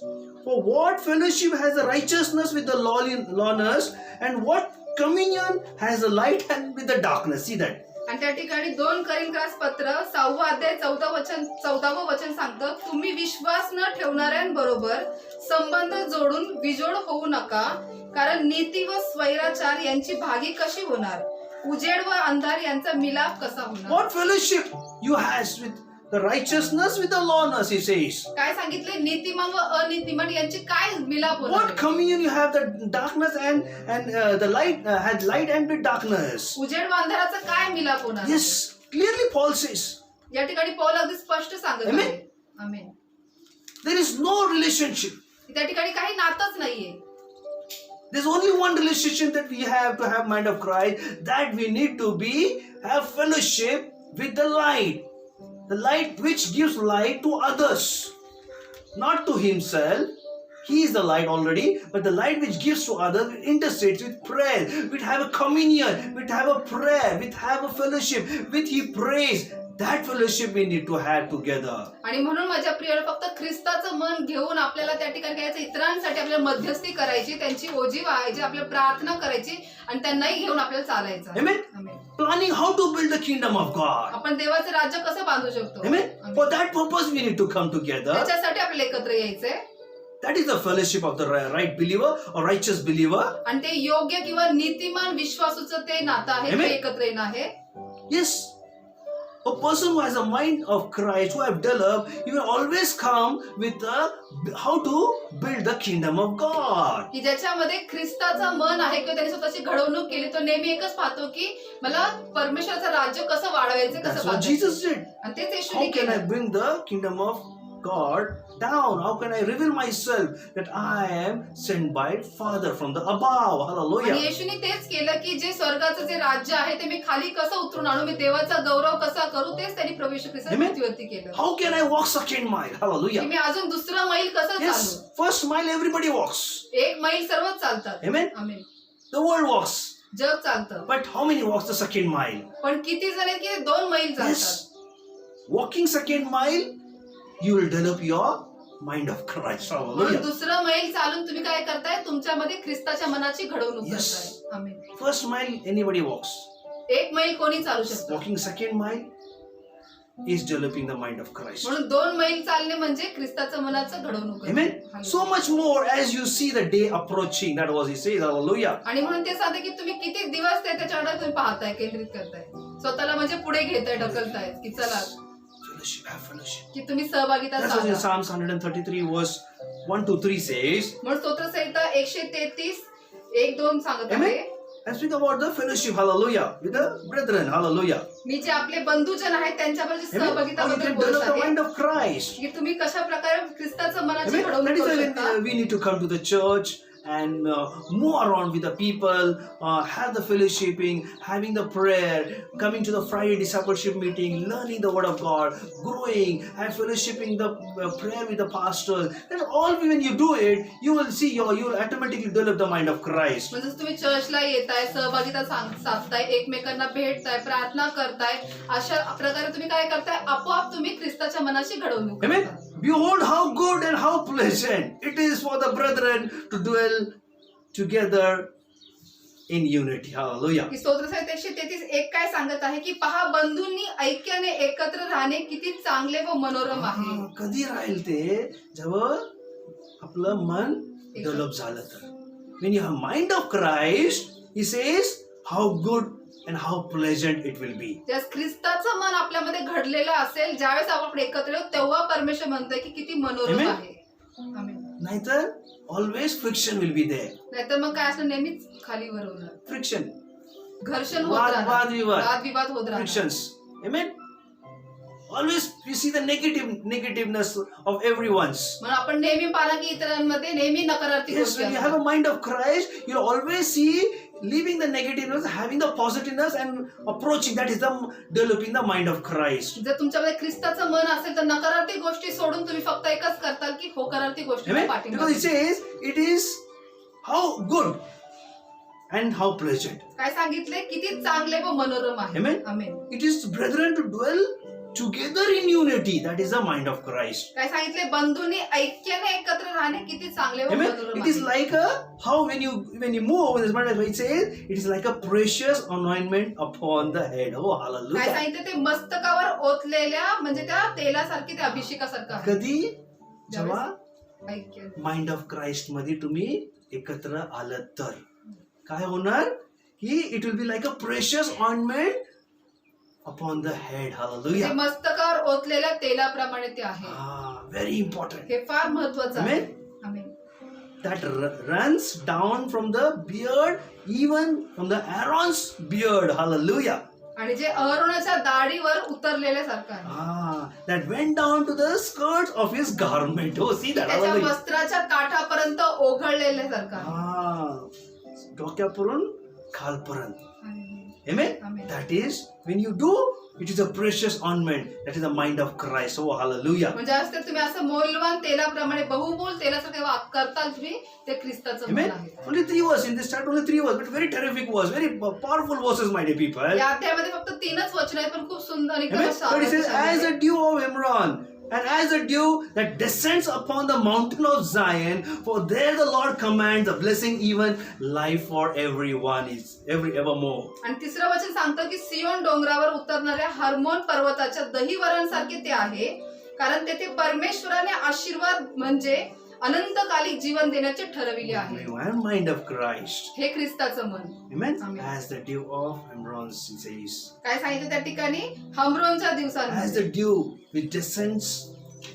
For what fellowship has the righteousness with the lawlessness, and what communion has the light and with the darkness? See that. आणि त्या ठिकाणी 2 Corinthians पत्र 6 अध्याय 14वं वचन सांगतं, तुम्ही विश्वास न ठेवणाऱ्यांबरोबर संबंध जोडून विजोड होऊ नका, कारण नीती व स्वैराचार यांची भागी कशी होणार, उजेड व अंधार यांचा मिलाप कसा होणार. What fellowship you has with the righteousness with the lawlessness, he says. काय सांगितले, नीतिमान व अनीतिमान यांची काय मिलाप What होणार. communion you have the darkness and the light had light and with darkness. उजेड व अंधाराचा काय मिलाप होणार. Yes, clearly Paul says. या ठिकाणी पौल अगदी स्पष्ट सांगत Amen. आहे. आमेन. There is no relationship. त्या ठिकाणी काही नातच नाहीये. There's only one relationship that we have to have mind of Christ, that we need to have fellowship with the light which gives light to others, not to himself. He is the light already, but the light which gives to others, intercedes with prayer, we have a communion, we have a prayer, we have a fellowship, with he prays. That fellowship we need to have together. आणि म्हणून माझ्या प्रियाला फक्त ख्रिस्ताचं मन घेऊन आपल्याला त्या ठिकाणी काय यायचं, इतरांसाठी आपल्याला मध्यस्थी करायची, त्यांची ओझी व्हायची, आपल्याला प्रार्थना करायची आणि त्यांनाही घेऊन आपल्याला चालायचं. Amen. Amen. Planning how to build the kingdom of God. आपण देवाचं राज्य कसं बांधू शकतो. Amen. Amen. For that purpose we need to come together. त्याच्यासाठी आपल्याला एकत्र यायचंय. That is the fellowship of the right believer or righteous believer. आणि ते योग्य किंवा नीतिमान विश्वासूचं ते नातं आहे, Amen. ते एकत्र येणं आहे. Yes. A person who has a mind of Christ, who have developed, he will always come with how to build the kingdom of God. की ज्याच्यामध्ये ख्रिस्ताचं मन आहे किंवा त्याने स्वतःची घडवणूक केली, तो नेहमी एकच पाहतो की मला परमेश्वराचं राज्य कसं वाढवायचं, That's कसं what बांधायचं. Jesus did. आणि तेच येशूने How can I केलं. bring the kingdom of God down? How can I reveal myself that I am sent by Father from the above? आणि Hallelujah. येशूने तेच केलं की जे स्वर्गाचं जे राज्य आहे ते मी खाली कसं उतरून आणू, मी देवाचा गौरव कसा करू, तेच त्यांनी प्रभू येशू ख्रिस्ताने Amen. पृथ्वीवरती केलं. How can I walk second mile? की Hallelujah. मी अजून दुसरं मैल कसं Yes, चालू. first mile everybody walks. एक मैल सर्वच चालतात. Amen. Amen. The world walks. जग चालतं. But how many walks the second mile? पण किती जण आहेत की 2 मैल चालतात. Yes. Walking second mile, you will develop your mind of Christ. म्हणून Hallelujah. दुसरं मैल चालून तुम्ही काय करताय, तुमच्यामध्ये ख्रिस्ताच्या मनाची घडवणूक Yes. करताय. आमेन. First mile, anybody walks. एक मैल कोणी चालू शकतं. Walking second mile is developing the mind of Christ. म्हणून 2 मैल चालणे म्हणजे ख्रिस्ताचं मनाचं घडवणूक करणे. Amen. So much more as you see the day approaching. That was he says. Hallelujah. आणि म्हणून ते सांगते की तुम्ही किती दिवस ते त्याच्याकडे तुम्ही पाहताय, केंद्रित करताय, स्वतःला म्हणजे पुढे घेताय, ढकलताय की चला Fellowship, have fellowship. की तुम्ही सहभागिता That's what in साधा. Psalms 133 verse 1 to 3 says. म्हणून स्तोत्रसंहिता 133 1-2 सांगत Amen. आहे, And speak about the fellowship. Hallelujah. With the brethren. Hallelujah. मी जे आपले बंधुजन आहेत त्यांच्याबरोबर Amen. How you सहभागिताबद्दल can बोलत develop the आहे mind of Christ. की तुम्ही कशा प्रकारे ख्रिस्ताचं मनाची Amen. That घडवणूक is करू why शकता. we need to come to the church and move around with the people, have the fellowshipping, having the prayer, coming to the Friday discipleship meeting, learning the word of God, growing, and fellowshipping the prayer with the pastors. That's all. When you do it, you will see you will automatically develop the mind of Christ. म्हणजे तुम्ही चर्चला येताय, सहभागिता साधताय, एकमेकांना भेटताय, प्रार्थना करताय, अशा प्रकारे तुम्ही काय करताय, आपोआप तुम्ही ख्रिस्ताच्या मनाची घडवणूक Amen. करताय. Behold how good and how pleasant it is for the brethren to dwell together in unity. Hallelujah. की स्तोत्रसंहिता 133 एक काय सांगत आहे की पहा, बंधूंनी ऐक्याने एकत्र राहणे किती चांगले व मनोरम आहे. कधी राहील ते जेव्हा आपलं मन डेव्हलप झालं तर. When you have mind of Christ, he says how good and how pleasant it will be. ज्यास ख्रिस्ताचं मन आपल्यामध्ये घडलेलं असेल, ज्यावेळेस आपण एकत्र येऊ तेव्हा परमेश्वर म्हणतोय की किती मनोरम Amen. आहे. आमेन. नाहीतर always friction will be there. नाहीतर मग काय असणार, नेहमीच खालीवर होणार, Friction. घर्षण होत वाद- राहणार, वादविवाद. वादविवाद होत राहणार. Frictions. Amen. Always you see the negativeness of everyone's. म्हणून आपण नेहमी पाहा की इतरांमध्ये नेहमी नकारात्मक Yes, गोष्टी when you have असतात. a mind of Christ, you'll always see leaving the negativeness, having the positiveness, and approaching. That is the developing the mind of Christ. जर तुमच्यामध्ये ख्रिस्ताचं मन असेल तर नकारात्मक गोष्टी सोडून तुम्ही फक्त एकच करताल की होकारात्मक गोष्टी Amen. पाठिंबा Because it देता. says it is how good and how pleasant. काय सांगितले, किती चांगले व मनोरम आहे. Amen. Amen. It is brethren to dwell together in unity. That is the mind of Christ. काय सांगितले, बंधूंनी ऐक्याने एकत्र राहणे किती चांगले व Amen. मनोरम It is आहे. like a how when you move over this mind, it says it is like a precious anointment upon the head. Oh, काय hallelujah. सांगितले, ते मस्तकावर ओतलेल्या म्हणजे त्या तेलासारखी, ते अभिषेकासारखं आहे. कधी जेव्हा ऐक्य. माइंड ऑफ क्राइस्ट मध्ये तुम्ही एकत्र आलं तर काय होणार की it will be like a precious ointment upon the head. ते हालेलुया. मस्तकावर ओतलेल्या तेलाप्रमाणे ते आहे. Very important. हे फार महत्वाचं आहे. Amen. Amen. That runs down from the beard, even from the Aaron's beard. Hallelujah. आणि जे अहरोनाच्या दाढीवर उतरलेल्यासारखं आहे. That went down to the skirts of his garment. Oh, see that. त्याच्या Hallelujah. वस्त्राच्या काठापर्यंत ओघळलेल्यासारखं आहे. डोक्यापर्यंत खालपर्यंत. Amen. Amen. That is when you do, it is a precious ornament. That is the mind of Christ. Oh, hallelujah. म्हणजे आज तर तुम्ही असं मौल्यवान तेलाप्रमाणे बहुमोल तेलासारखे करताल तुम्ही, ते ख्रिस्ताचं मन Amen. आहे. Only 3 verses in this chapter. Only 3 verses, but very terrific verse, very powerful verses, my dear people. या अध्यायामध्ये फक्त 3च वचन आहेत, पण खूप सुंदर आणि Amen. But it says, as a dew of Emron, and as a dew that descends upon the mountain of Zion, for there the Lord commands the blessing, even life for everyone is evermore. आणि तिसरं वचन सांगतं की सियोन डोंगरावर उतरणाऱ्या hormone पर्वताच्या दहीवरांसारखे ते आहे, कारण तेथे परमेश्वराने आशीर्वाद म्हणजे अनंतकालिक जीवन देण्याचे ठरविले आहे. And mind of Christ. हे ख्रिस्ताचं मन. Amen. Amen. As the dew of Emron, it says. काय सांगितलं त्या ठिकाणी, हमरोनच्या दिवसांमध्ये As the dew which descends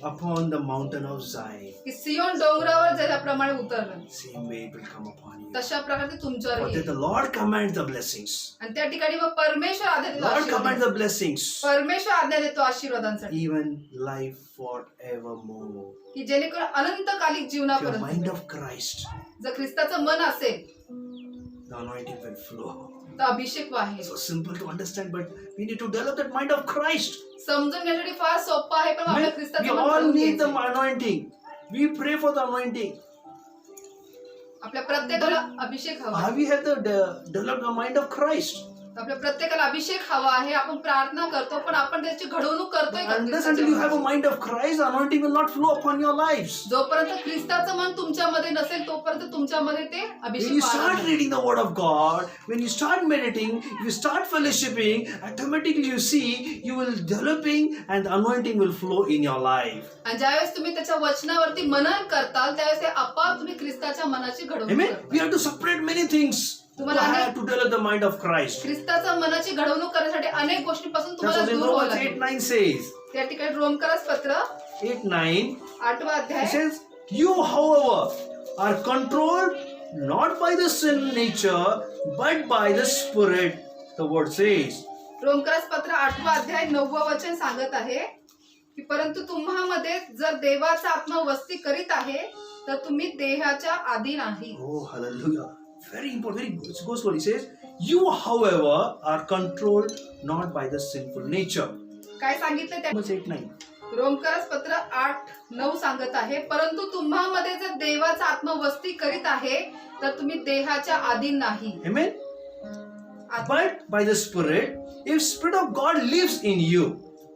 upon the mountain of Zion, की सियोन डोंगरावर ज्याप्रमाणे उतरलं same way it will come upon you. तशा प्रकारे ते तुमच्यावर For that येईल. the Lord commands the blessings. आणि त्या ठिकाणी मग परमेश्वर आज्ञा देतो Lord commands आशीर्वाद. the blessings. परमेश्वर आज्ञा देतो आशीर्वादांसाठी Even life forevermore. की जेणेकरून अनंतकालिक If your mind जीवनापर्यंत of Christ, जर ख्रिस्ताचं मन असेल the anointing will flow. तर अभिषेक वाहेल. So simple to understand, but we need to develop that mind of Christ. समजून घेण्यासाठी फार सोपं आहे, पण आपल्या We ख्रिस्ताचं मन all करून need the घ्यायचं. anointing. We pray for the anointing. आपल्या प्रत्येकाला अभिषेक हवा आहे. We have developed the mind of Christ. आपल्या प्रत्येकाला अभिषेक हवा आहे. आपण प्रार्थना करतो, पण आपण त्याची घडवणूक करतोय का Unless until you have a ख्रिस्ताच्या mind of Christ, the anointing will not flow upon your lives. जोपर्यंत ख्रिस्ताचं मन तुमच्यामध्ये नसेल तोपर्यंत तुमच्यामध्ये ते When you अभिषेक वाहणार start नाही. reading the Word of God, when you start meditating, you start fellowshipping, automatically you see you will developing and the anointing will flow in your life. आणि ज्यावेळेस तुम्ही त्याच्या वचनावरती मनन करताल त्यावेळेस ते आपोआप तुम्ही ख्रिस्ताच्या मनाची घडवणूक Amen. We करता. have to separate many things to develop the mind of Christ. ख्रिस्ताच्या मनाची घडवणूक करण्यासाठी अनेक गोष्टींपासून That's तुम्हाला what in दूर व्हावं Romans लागेल. 8:9 says. त्या ठिकाणी रोमकरास पत्र 8:9 8वा it अध्याय says, you however are controlled not by the sin nature but by the Spirit. The word says. रोमकरास पत्र 8वा अध्याय 9वा वचन सांगत आहे की परंतु तुम्हामध्ये जर देवाचा आत्मा वस्ती करीत आहे तर तुम्ही देहाच्या अधीन नाही. Oh, hallelujah. Very important. Very good. It goes slowly. It says, you, however, are controlled not by the sinful nature. काय सांगितलं त्या Romans 8:9. रोमकरास पत्र 8:9 सांगत आहे परंतु तुम्हामध्ये जर देवाचा आत्मा वस्ती करीत आहे तर तुम्ही देहाच्या अधीन नाही. Amen. But by the Spirit, if Spirit of God lives in you,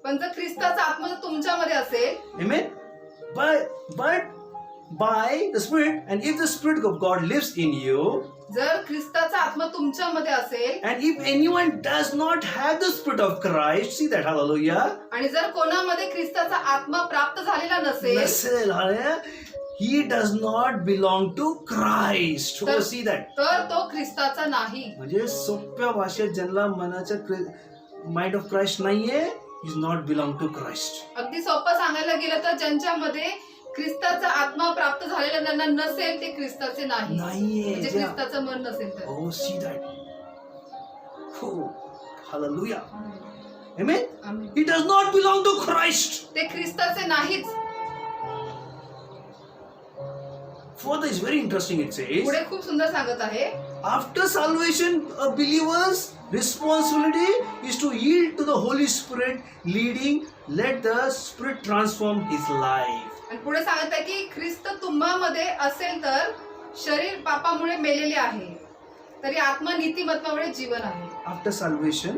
पण जर ख्रिस्ताचा आत्मा जर तुमच्यामध्ये असेल amen. But by the Spirit, and if the Spirit of God lives in you, जर ख्रिस्ताचा आत्मा तुमच्यामध्ये असेल and if anyone does not have the Spirit of Christ, see that, hallelujah. आणि जर कोणामध्ये ख्रिस्ताचा आत्मा प्राप्त झालेला नसेल Listen, hallelujah. He does not belong to Christ. Oh, see that. तर तो ख्रिस्ताचा नाही. म्हणजे सोप्या भाषेत ज्यांना मनाच्या माइंड ऑफ क्राइस्ट नाहीये, is not belong to Christ. अगदी सोपं सांगायला गेलं तर ज्यांच्यामध्ये ख्रिस्ताचा आत्मा प्राप्त झालेला ज्यांना नसेल ते ख्रिस्ताचे नाही. नाहीये. म्हणजे ख्रिस्ताचं मन नसेल तर. Oh, see that. Oh, hallelujah. Amen. Amen. He does not belong to Christ. ते ख्रिस्ताचे नाहीच. Further is very interesting. It says, पुढे खूप सुंदर सांगत आहे after salvation, a believer's responsibility is to yield to the Holy Spirit leading. Let the Spirit transform his life. आणि पुढे सांगत आहे की ख्रिस्त तुम्हामध्ये असेल तर शरीर पापामुळे मेलेले आहे तरी आत्मा नीतिमत्वामुळे जीवन आहे. After salvation,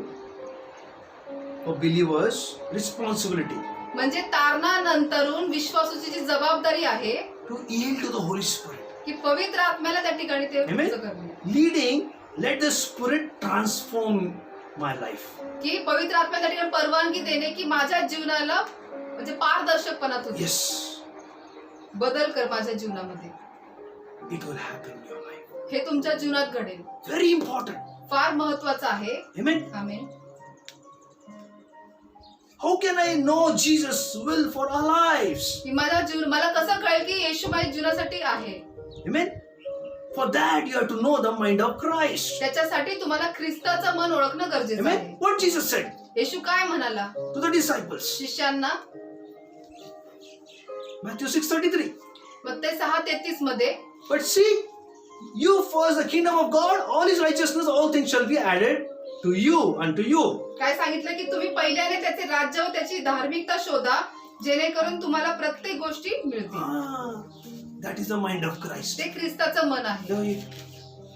a believer's responsibility म्हणजे तारणानंतरून विश्वासाची जी जबाबदारी आहे to yield to the Holy Spirit. की पवित्र आत्म्याला त्या ठिकाणी ते Amen. पूर्ण करणे. Leading, let the Spirit transform my life. की पवित्र आत्म्याला त्या ठिकाणी परवानगी देणे की माझ्या जीवनाला म्हणजे पारदर्शकपणा तुझी Yes, बदल कर माझ्या जीवनामध्ये. it will happen in your life. हे तुमच्या जीवनात घडेल. Very important. फार महत्वाचं आहे. Amen. Amen. How can I know Jesus' will for our lives? की माझ्या जीवन मला कसं कळेल की येशू माझ्या जीवनासाठी आहे. Amen. For that you have to know the mind of Christ. त्याच्यासाठी तुम्हाला ख्रिस्ताचं मन ओळखणं गरजेचं Amen. आहे. What Jesus said येशू काय म्हणाला to the disciples. शिष्यांना Matthew 6:33. मत्ते 6:33 मध्ये But seek you first the kingdom of God, all his righteousness, all things shall be added to you, unto you. काय सांगितलं की तुम्ही पहिल्याने त्याचे राज्य व त्याची धार्मिकता शोधा जेणेकरून तुम्हाला प्रत्येक गोष्टी मिळतील. That is the mind of Christ. ते ख्रिस्ताचं मन आहे.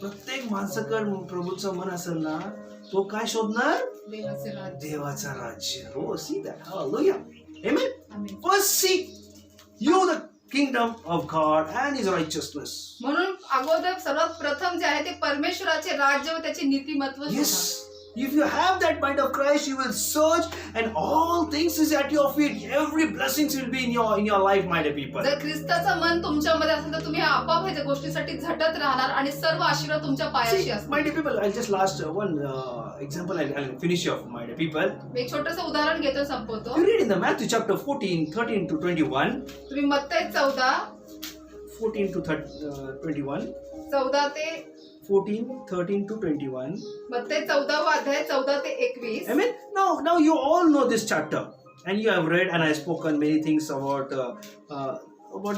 प्रत्येक माणसाकडे प्रभूचं मन असेल ना, तो काय शोधणार? देवाचे राज्य. देवाचा राज्य. Oh, see that. Hallelujah. Amen. Amen. First seek you the kingdom of God and his righteousness. म्हणून अगोदर सर्वात प्रथम जे आहे ते परमेश्वराचे राज्य व त्याचे नीतिमत्व Yes. शोधा. If you have that mind of Christ, you will search, and all things is at your feet. Every blessings will be in your life, my dear people. जर ख्रिस्ताचं मन तुमच्यामध्ये असेल तर तुम्ही आपोआप ह्याच्या गोष्टीसाठी झटत राहणार आणि सर्व आशीर्वाद तुमच्या पायाशी See, असतील. my dear people, I'll just last one example. I'll finish off, my dear people. मी एक छोटंसं उदाहरण घेतो संपवतो. You read in the Matthew chapter 14, 13 to 21. तुम्ही मत्तई 14 21. 14 ते 14, 13 to 21. मत्तई 14वा अध्याय 14 ते 21. Amen. Now you all know this chapter, and you have read, and I have spoken many things about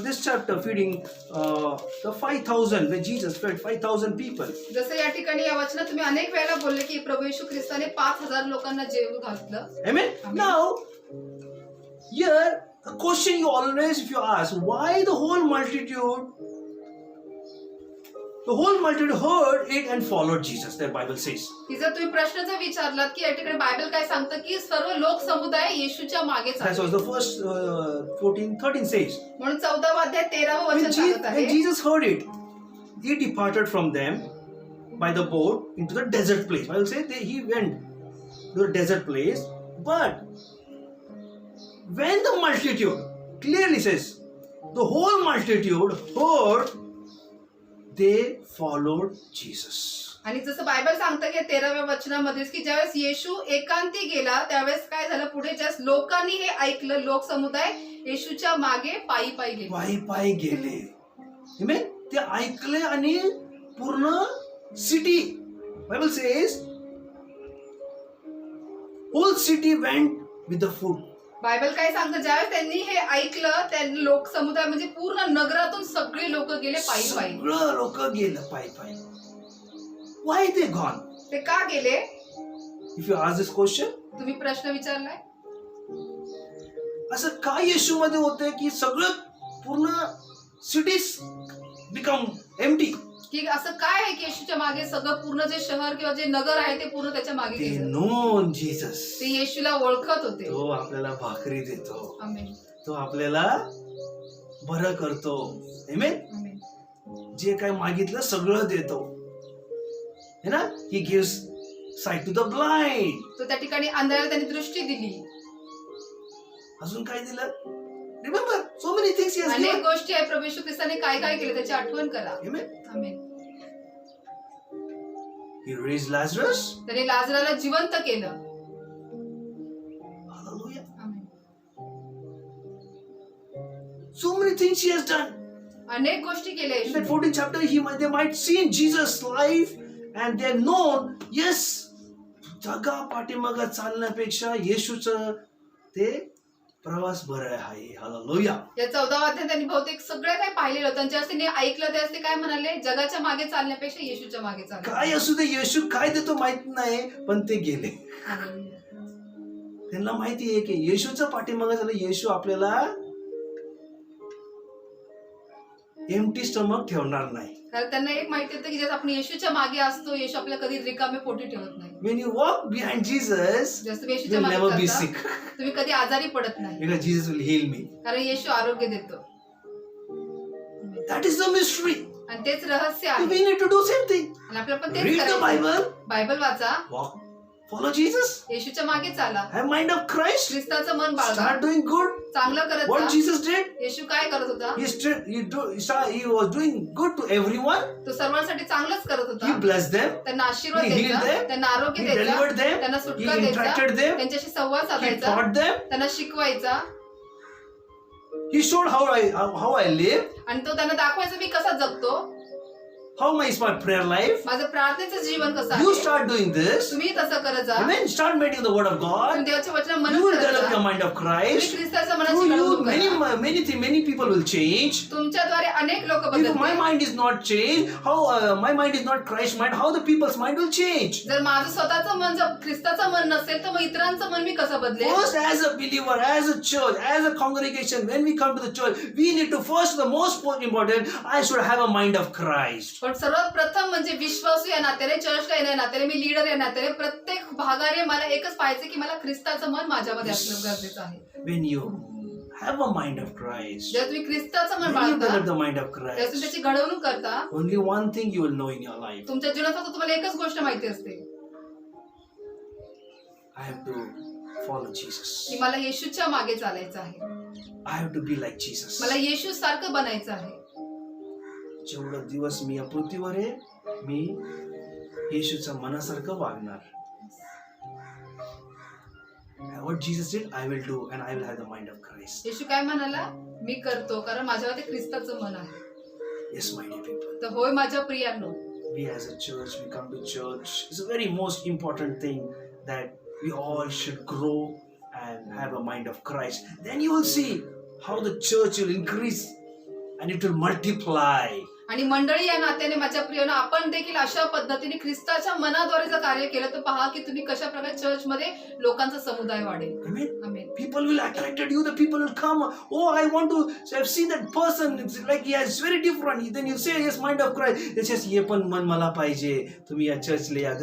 this chapter, feeding the 5,000, when Jesus fed 5,000 people. जसं या ठिकाणी या वचनात तुम्ही अनेक वेळेला बोलले की प्रभू येशू ख्रिस्ताने 5,000 लोकांना जेवू घातलं. Amen. Amen. Now, here a question you always, if you ask, why the whole multitude heard it and followed Jesus. The Bible says. की जर तुम्ही प्रश्न जर विचारलात की या ठिकाणी बायबल काय सांगतं की सर्व लोक समुदाय येशूच्या मागे That's what चालले. the first 14, 13 says. म्हणून 14वा अध्याय 13व When वचन सांगत आहे. Jesus heard it, he departed from them by the boat into the desert place. Bible says he went to the desert place, but when the multitude, clearly says, the whole multitude heard, they followed Jesus. आणि जसं Bible सांगतं की 13व्या वचनामध्येच की ज्यावेळेस येशू एकांती गेला त्यावेळेस काय झालं पुढे ज्यावेळेस लोकांनी हे ऐकलं लोक समुदाय येशूच्या मागे पायी पायी गेले. पायी गेले. Amen? ते ऐकले आणि पूर्ण city, Bible says, whole city went with the food. Bible काय सांगतं ज्यावेळेस त्यांनी हे ऐकलं त्यांनी लोक समुदाय म्हणजे पूर्ण नगरातून सगळे लोक गेले पायी पायी. सगळं लोक गेलं पायी. Why they gone? ते का गेले? If you ask this question, तुम्ही प्रश्न विचारलाय. असं काय येशू मध्ये होतंय की सगळं पूर्ण सिटीज बिकम एम्प्टी? की असं काय आहे की येशूच्या मागे सगळं पूर्ण जे शहर किंवा जे नगर आहे ते पूर्ण त्याच्या मागे They गेलं. know Jesus. ते येशूला ओळखत होते. तो आपल्याला भाकरी देतो, आमेन. तो आपल्याला बरं करतो. Amen? आमेन. जे काय मागितलं सगळं देतो, है ना? He gives sight to the blind. तो त्या ठिकाणी अंधाराला त्यांनी दृष्टी दिली. अजून काय दिलं? Remember, so many things he has अनेक given. गोष्टी आहे प्रभू येशू ख्रिस्ताने काय काय केले त्याची आठवण करा. Amen? Amen. He raised Lazarus. त्याने लाजराला जिवंत केलं. Hallelujah. Amen. So many things he has done. अनेक गोष्टी केल्या In that येशूने. 14th chapter, they might see Jesus' life and they have known, yes, जगा पाठीमागं चालण्यापेक्षा येशूचं ते प्रवास बरं आहे. हालेलुया. या 14व्या अध्यायात त्यांनी बहुतेक सगळं काही पाहिलेलं होतं. ज्यावेळेस त्यांनी ऐकलं त्यावेळेस ते काय म्हणाले जगाच्या मागे चालण्यापेक्षा येशूच्या मागे चाल. काय असू दे, येशू काय देतो माहित नाही, पण ते गेले. त्यांना माहिती आहे की येशूचं पाठीमागं झालं, येशू आपल्याला एम्प्टी स्टमक ठेवणार नाही. कारण त्यांना एक माहिती होतं की जेव्हा आपण येशूच्या मागे असतो येशू आपल्याला कधी रिकामे पोटी ठेवत नाही. When you walk behind Jesus, जसं you येशूच्या will never be मागे sick चालता, तुम्ही कधी आजारी पडत नाही because Jesus will heal me. कारण येशू आरोग्य देतो. That is the mystery. आणि तेच रहस्य We आहे. need to do same thing. आणि आपल्याला पण तेच Read the करायचं. Bible, बायबल वाचा, walk, follow Jesus, येशूच्या मागे चाला, have mind of Christ, ख्रिस्ताचं मन बाळगा, start doing good. चांगलं करत What जा. Jesus did, येशू काय करत होता? he was doing good to everyone. तो सर्वांसाठी चांगलंच करत He होता. blessed them, त्यांना आशीर्वाद He healed द्यायचा, them, त्यांना आरोग्य he द्यायचा, delivered them, त्यांना he सुटका द्यायचा, interacted them, त्यांच्याशी संवाद he साधायचा, taught them, त्यांना शिकवायचा he showed how I live, आणि तो त्यांना दाखवायचा मी कसा जगतो, how is my prayer life. माझं प्रार्थनेचं जीवन कसं You आहे. start doing this, तुम्ही तसं करत जा. amen. Start meditating the word of God. तुम्ही देवाच्या वचनात You मनन will करत develop your जा. mind of तुम्ही Christ. ख्रिस्ताच्या मनाची Through you, घडवणूक करा. many people will change. तुमच्याद्वारे अनेक लोक If my बदलतील. mind is not changed, how my mind is not Christ mind, how the people's mind will change? जर माझं स्वतःचं मन जर ख्रिस्ताचं मन नसेल तर मग इतरांचं मन मी कसं बदलेल. First, as a believer, as a church, as a congregation, when we come to the church, we need to first, the most important, I should have a mind of Christ. पण सर्वात प्रथम म्हणजे विश्वासू या नात्याने चर्चला येण्या नात्याने मी लीडर या नात्याने प्रत्येक भागाने मला एकच पाहिजे की मला ख्रिस्ताचं मन माझ्यामध्ये असणं गरजेचं आहे. When you have a mind of Christ, जेव्हा तुम्ही ख्रिस्ताचं मन when you बाळगता develop the mind of तेव्हा Christ, तुम्ही त्याची घडवणूक करता. only one thing you will know in your life. तुमच्या जीवनात फक्त तुम्हाला एकच गोष्ट माहिती असते. I have to follow Jesus. की मला येशूच्या मागे चालायचं आहे, I have to be like Jesus. मला येशू सारखं बनायचं आहे. जेवढं दिवस मी या पृथ्वीवर आहे, मी येशूच्या मनासारखं वागणार. What Jesus did, I will do, and I will have the mind of Christ. येशू काय म्हणाला? मी करतो कारण माझ्यामध्ये ख्रिस्ताचं मन आहे. Yes, my dear people. तर होय माझ्या प्रियांनो, We as a church, we come to church. It's a very most important thing that we all should grow and have a mind of Christ. Then you will see how the church will increase and it will multiply. आणि मंडळी या नात्याने माझ्या प्रियांनो, आपण देखील अशा पद्धतीने ख्रिस्ताच्या मनाद्वारे जर कार्य केलं तर पहा की तुम्ही कशा प्रकारे चर्चमध्ये लोकांचा समुदाय वाढेल. Amen. Amen. People will attracted you. The people will come. Oh, I want to. I've seen that person. It's like it's very different. Then you say, yes, mind of Christ. They says, ये पण मन मला पाहिजे. तुम्ही या चर्चला या.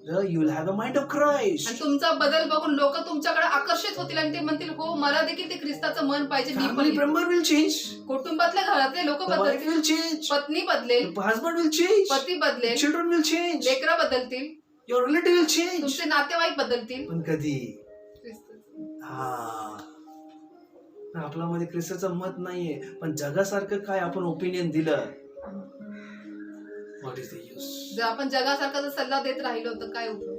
Then you will have a mind of Christ. आणि तुमचा बदल बघून लोक तुमच्याकडे आकर्षित होतील आणि ते म्हणतील हो मला देखील ते ख्रिस्ताचं मन पाहिजे, मी Family पण. member will change. कुटुंबातल्या घरातले लोक The wife बदलतील, will change. पत्नी बदलेल, The husband will change. पती बदलेल, Children will change. लेकरं बदलतील, Your relative will change. तुमचे नातेवाईक बदलतील. पण कधी ख्रिस्ताचं. आपल्यामध्ये ख्रिस्ताचं मत नाहीये, पण जगासारखं काय आपण ओपिनियन दिलं, व्हॉट इज द यूज? जर आपण जगासारखा जर सल्ला देत राहिलो तर काय उपयोग?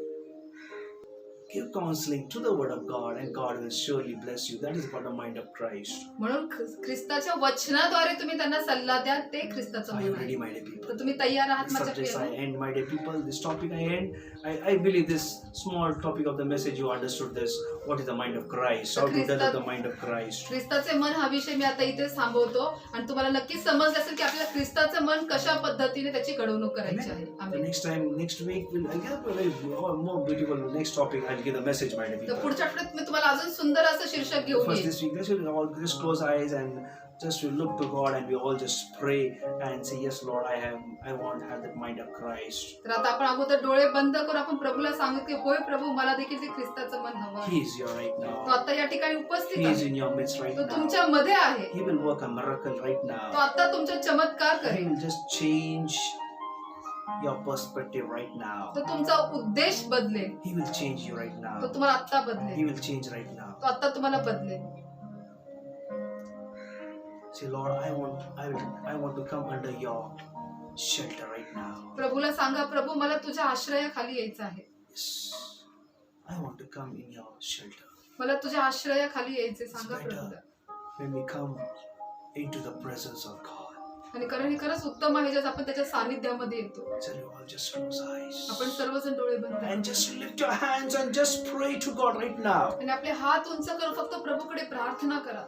Give counseling to the word of God and God will surely bless you. That is about the mind of Christ. म्हणून ख्रिस्ताच्या वचनाद्वारे तुम्ही त्यांना सल्ला द्या, ते ख्रिस्ताचं Are you मन ready, आहे. my dear people? तर तुम्ही तयार आहात This माझ्या subject I प्रियांनो? end, my dear people. This topic I end. I believe this small topic of the message you understood this. What is the mind of Christ? How to develop the mind of Christ? ख्रिस्ताचे मन हा विषय मी आता इथे थांबवतो आणि तुम्हाला नक्कीच समजलं असेल की आपल्याला ख्रिस्ताचं मन कशा पद्धतीने त्याची घडवणूक करायची आहे. The amen. next time, next week, I'll give a very more beautiful next topic. I'll give the message, my dear तर people. पुढच्या आठवड्यात मी तुम्हाला अजून सुंदर असं शीर्षक घेऊन First येईन. this week, let's all just close eyes and just we look to God and we all just pray and say, yes, Lord, I want to have that mind of Christ. तर आता आपण अगोदर डोळे बंद करून आपण प्रभूला सांगू की होय प्रभू मला देखील ते ख्रिस्ताचं मन हवं आहे. He is here right तो now. आता या ठिकाणी उपस्थित He is आहे, in your midst right तो now. तुमच्या मध्ये आहे, He will work a miracle right तो now. आता तुमचा चमत्कार He करेल, will just change your perspective right now. तो तुमचा उद्देश बदलेल, He will change you right तो now. तुम्हाला आता He बदलेल, will change right now. तो आता तुम्हाला बदलेल. Say, Lord, I want to come under your shelter right now. प्रभूला सांगा प्रभू मला तुझ्या आश्रयाखाली यायचं आहे, Yes, I want to come in your shelter. मला तुझ्या आश्रयाखाली यायचे. It's सांगा better प्रभूला. when we come into the presence of God. आणि कारण हे खरंच उत्तम आहे जेव्हा आपण त्याच्या सानिध्यामध्ये येतो. So you all just close eyes आपण सर्वजण डोळे बंद करू. and just lift your hands and just pray to God right now. आणि आपले हात उंच करून फक्त प्रभूकडे प्रार्थना करा.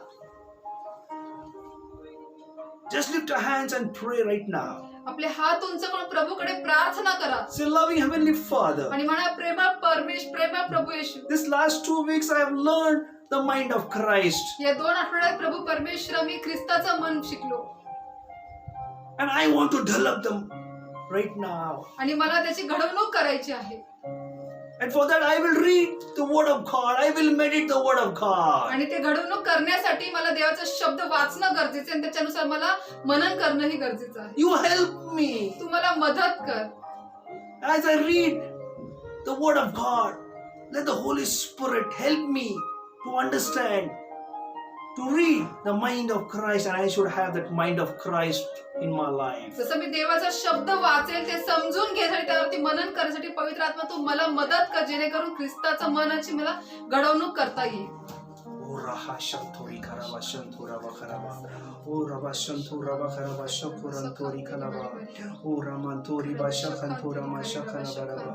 Just lift your hands and pray right now. आपले हात उंच करून प्रभूकडे प्रार्थना करा Say, loving Heavenly Father, आणि म्हणा प्रेमळ प्रेमळ प्रभू येशू, this last 2 weeks I have learned the mind of Christ या 2 आठवड्यात प्रभू परमेश्वर मी ख्रिस्ताचं मन शिकलो and I want to develop them right now. आणि मला त्याची घडवणूक करायची आहे. And for that I will read the word of God. I will meditate the word of God. आणि ते घडवणूक करण्यासाठी मला देवाचा शब्द वाचणं गरजेचं आहे आणि त्याच्यानुसार मला मनन करणंही गरजेचं आहे. You help me तू मला मदत कर. as I read the word of God. Let the Holy Spirit help me to understand, to read the mind of Christ, and I should have that mind of Christ in my life. जसं मी देवाचा शब्द वाचेल ते समजून घेण्यासाठी त्यावरती मनन करण्यासाठी पवित्र आत्मा तू मला मदत कर जेणेकरून ख्रिस्ताचं मनाची मला घडवणूक करता येईल. O Raha Shantori Karava Shanturava Karava. O Rava Shanturava Karava Shakurantori Kalava. O Ramantori Bashakantura Mashakanabarava.